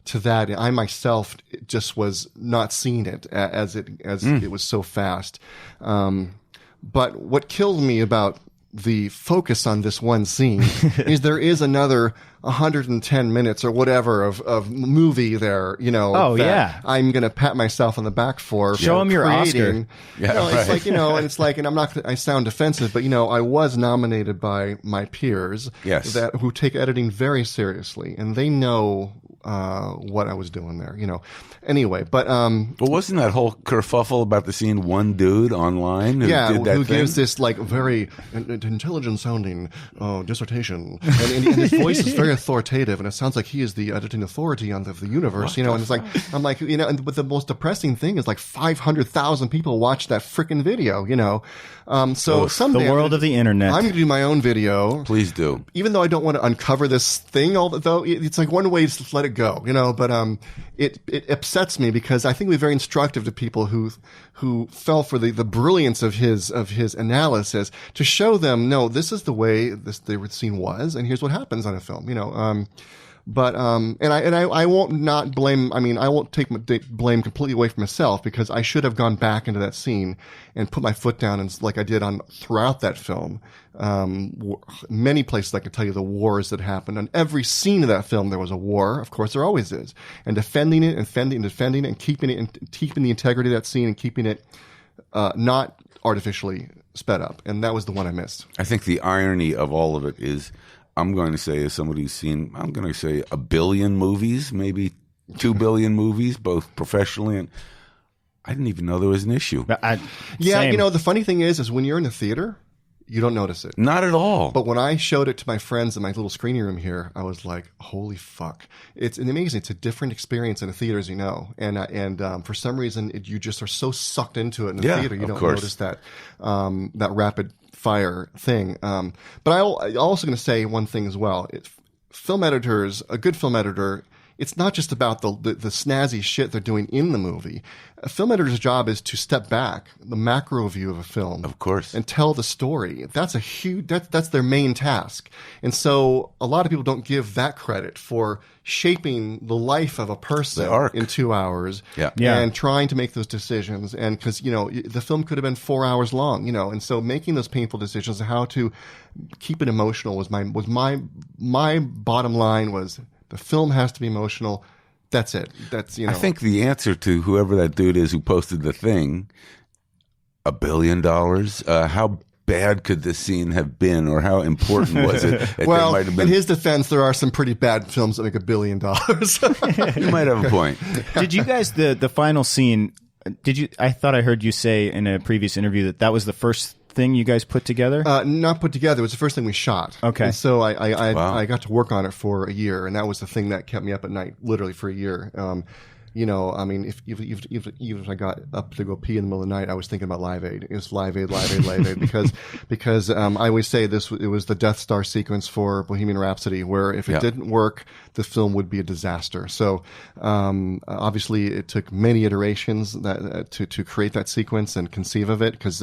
to that. I myself just was not seeing it as it was so fast. But what killed me about the focus on this one scene is there is another 110 minutes or whatever of movie there, Oh, yeah. I'm going to pat myself on the back for. Show him your Oscar. Yeah, it's like, and I'm not, I sound defensive, but, I was nominated by my peers who take editing very seriously, and they know what I was doing there, Anyway, but wasn't that whole kerfuffle about the scene one dude online who did that who thing? gives this like very intelligent sounding dissertation, and his voice is very authoritative, and it sounds like he is the editing authority on the universe, and it's like I'm like, and but the most depressing thing is like 500,000 people watch that freaking video, so someday the world of the internet. I'm going to do my own video. Please do. Even though I don't want to uncover this thing, although it's like one way to let it go, but it upsets me because I think it would be very instructive to people who fell for the brilliance of his analysis to show them, no, this is the way the scene was, and here's what happens on a film, But I won't not blame. I mean, I won't take blame completely away from myself because I should have gone back into that scene and put my foot down, and like I did throughout that film. Many places I could tell you the wars that happened. On every scene of that film, there was a war. Of course, there always is. And defending it, and keeping the integrity of that scene, and keeping it not artificially sped up. And that was the one I missed. I think the irony of all of it is, I'm going to say, as somebody who's seen, I'm going to say 1 billion movies, maybe 2 billion movies, both professionally, and I didn't even know there was an issue. Same. The funny thing is when you're in the theater, you don't notice it. Not at all. But when I showed it to my friends in my little screening room here, I was like, holy fuck. It's amazing. It's a different experience in a theater, as you know. And for some reason, you just are so sucked into it in the theater, you don't notice that rapid fire thing. But I'm also going to say one thing as well. Film editors, a good film editor, it's not just about the snazzy shit they're doing in the movie. A film editor's job is to step back, the macro view of a film, of course, and tell the story. That's that's their main task. And so a lot of people don't give that credit for shaping the life of a person in 2 hours, and trying to make those decisions. And because the film could have been 4 hours long, and so making those painful decisions, how to keep it emotional was my bottom line was. The film has to be emotional. That's it. I think the answer to whoever that dude is who posted the thing, $1 billion. How bad could this scene have been, or how important was it? Well, might have been... in his defense, there are some pretty bad films that make $1 billion. You might have a point. Did you guys, the final scene, I thought I heard you say in a previous interview that was the first thing you guys put together? Not put together. It was the first thing we shot. Okay. And so I got to work on it for a year, and that was the thing that kept me up at night, literally for a year. You know, I mean, even if I got up to go pee in the middle of the night, I was thinking about Live Aid. It was Live Aid, because I always say it was the Death Star sequence for Bohemian Rhapsody, where if it didn't work, the film would be a disaster. So obviously, it took many iterations to create that sequence and conceive of it, because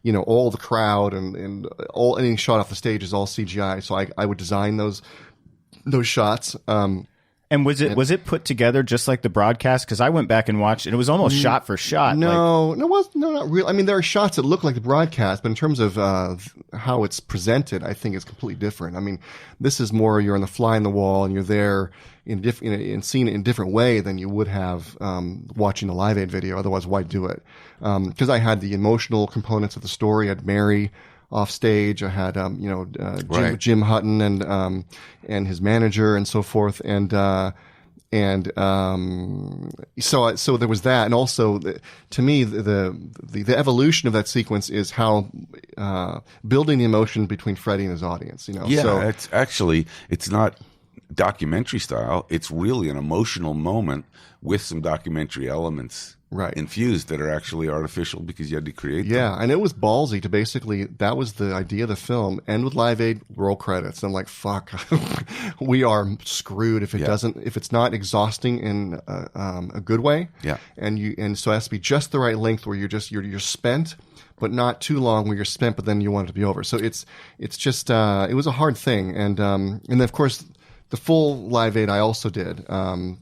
you know, all the crowd and all anything shot off the stage is all CGI. So I would design those shots. And was it put together just like the broadcast? Because I went back and watched, and it was almost shot for shot. No, not really. I mean, there are shots that look like the broadcast, but in terms of how it's presented, I think it's completely different. I mean, this is more you're on the fly in the wall, and you're there in seen it in a different way than you would have watching a Live Aid video. Otherwise, why do it? Because I had the emotional components of the story. I had Mary off stage. I had, Jim Hutton and his manager and so forth. So there was that. And also to me, the evolution of that sequence is how, building the emotion between Freddie and his audience, you know? Yeah. So, it's not documentary style. It's really an emotional moment with some documentary elements. Right. Infused that are actually artificial because you had to create them. Yeah, and it was ballsy to basically, that was the idea of the film, end with Live Aid, roll credits. And I'm like, fuck, we are screwed if it's not exhausting in a good way. Yeah. And so it has to be just the right length where you're spent, but not too long where you're spent, but then you want it to be over. So it's just, it was a hard thing. And then of course, the full Live Aid I also did,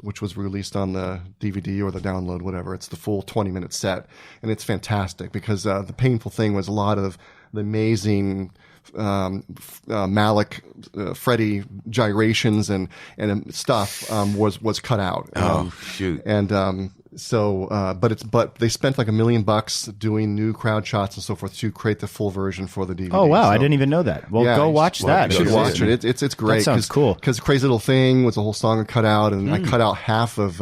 which was released on the DVD or the download, whatever. It's the full 20-minute set, and it's fantastic because the painful thing was a lot of the amazing Malik, Freddie gyrations and stuff was cut out. Shoot! And but they spent like $1 million doing new crowd shots and so forth to create the full version for the DVD. Oh wow, I didn't even know that. Well, go watch that. You should watch it. It's great. That sounds cool. Because Crazy Little Thing was a whole song cut out, and I cut out half of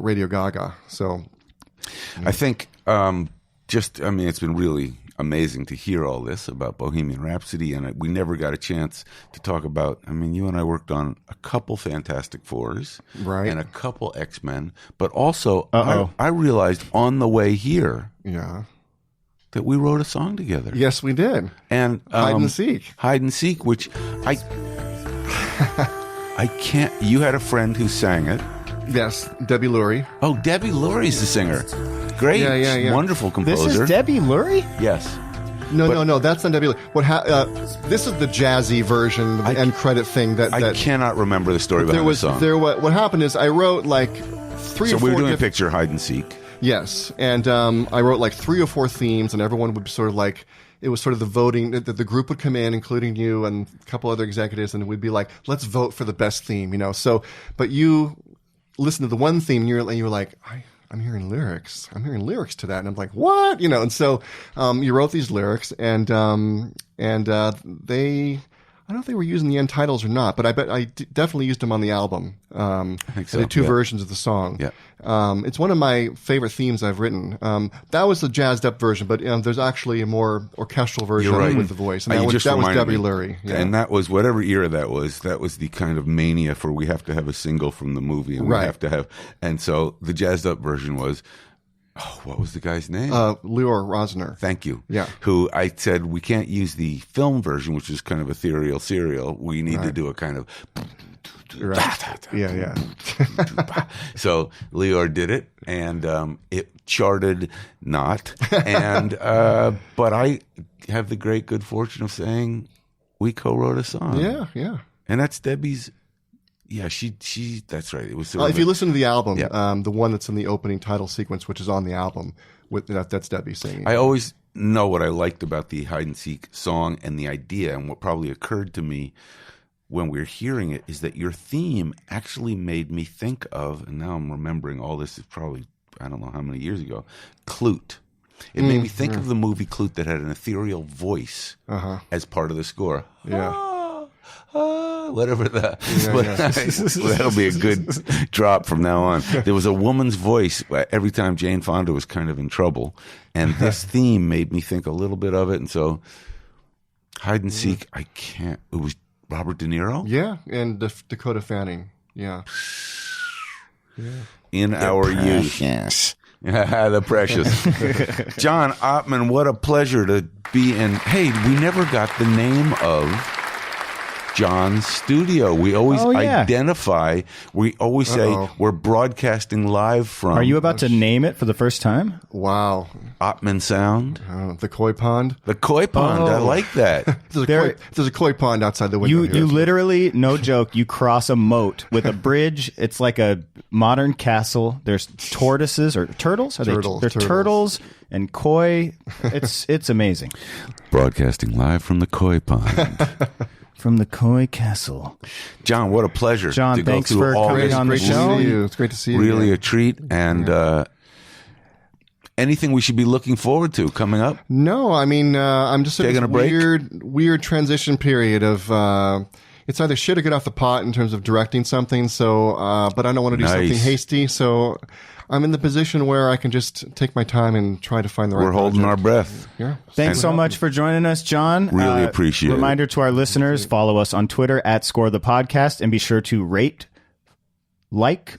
Radio Gaga. So I think it's been really amazing to hear all this about Bohemian Rhapsody, and we never got a chance to talk about, you and I worked on a couple Fantastic Fours, right, and a couple X-Men, but also I realized on the way here that we wrote a song together. Yes, we did. And Hide and Seek, which I can't, you had a friend who sang it. Yes, Debbie Lurie. Oh, Debbie Lurie's the singer. Great, yeah. Wonderful composer. This is Debbie Lurie? Yes. No, that's not Debbie Lurie. This is the jazzy version, the end credit thing. I cannot remember the story behind the song. What happened is I wrote like 3 or 4. So we were doing a picture, Hide and Seek. Yes, and I wrote like 3 or 4 themes, and everyone would sort of like, it was sort of the voting, the group would come in, including you and a couple other executives, and we'd be like, let's vote for the best theme, you know. So, but you listen to the one theme, and you were like, I'm hearing lyrics. I'm hearing lyrics to that. And I'm like, what? You know, and so you wrote these lyrics, and they, I don't know if they were using the end titles or not, but I bet I definitely used them on the album. I think so. The 2 versions of the song. Yeah. It's one of my favorite themes I've written. That was the jazzed up version, but there's actually a more orchestral version with the voice. And that was Debbie Lurie. Yeah. And that was, whatever era that was the kind of mania for we have to have a single from the movie, and we have to have, and so the jazzed up version was, what was the guy's name? Leor Rosner. Thank you. Yeah. Who I said, we can't use the film version, which is kind of ethereal serial. We need to do a kind of... Right. Yeah. So Leor did it, and it charted not. And but I have the great good fortune of saying we co-wrote a song. Yeah. And that's Debbie's... Yeah, she. That's right. It was. If you listen to the album, the one that's in the opening title sequence, which is on the album, that's Debbie singing. I always know what I liked about the Hide and Seek song and the idea, and what probably occurred to me when we were hearing it is that your theme actually made me think of, and now I'm remembering all this is probably, I don't know how many years ago, Klute. It made me think of the movie Clute that had an ethereal voice as part of the score. Whatever that. That'll be a good drop from now on. There was a woman's voice every time Jane Fonda was kind of in trouble, and this theme made me think a little bit of it. And so, hide and seek. I can't. It was Robert De Niro. Yeah, and Dakota Fanning. Yeah. In our youth. Yes. The precious. John Ottman, what a pleasure to be in. Hey, we never got the name of John's studio. We always identify. We always say we're broadcasting live from. Are you about to name it for the first time? Wow. Ottman Sound. The Koi Pond. The Koi Pond. I like that. There's a koi pond outside the window. You literally, no joke, you cross a moat with a bridge. It's like a modern castle. There's tortoises or turtles. They're turtles and koi. It's amazing. Broadcasting live from the Koi Pond. From the Koi Castle. John, what a pleasure. John, thanks for coming on the show. It's great to see you. Really a treat. And anything we should be looking forward to coming up? No, I mean, I'm just in taking a break? weird transition period of it's either shit or get off the pot in terms of directing something. So, but I don't want to do something hasty. So I'm in the position where I can just take my time and try to find the right We're holding project. our breath. Yeah. Thanks so much for joining us, John. Really appreciate it. Reminder to our listeners, follow us on Twitter at @ScoreThePodcast, and be sure to rate, like,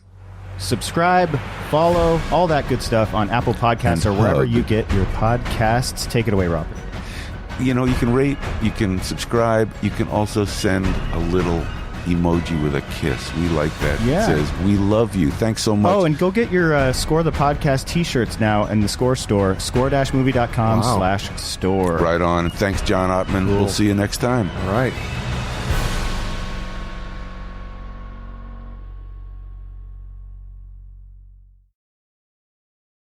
subscribe, follow, all that good stuff on Apple Podcasts or wherever you get your podcasts. Take it away, Robert. You know, you can rate, you can subscribe, you can also send a little emoji with a kiss. We like that. Yeah. It says, we love you. Thanks so much. Oh, and go get your Score the Podcast t-shirts now in the Score store, score-movie.com/store. Right on. Thanks, John Ottman. Cool. We'll see you next time. All right.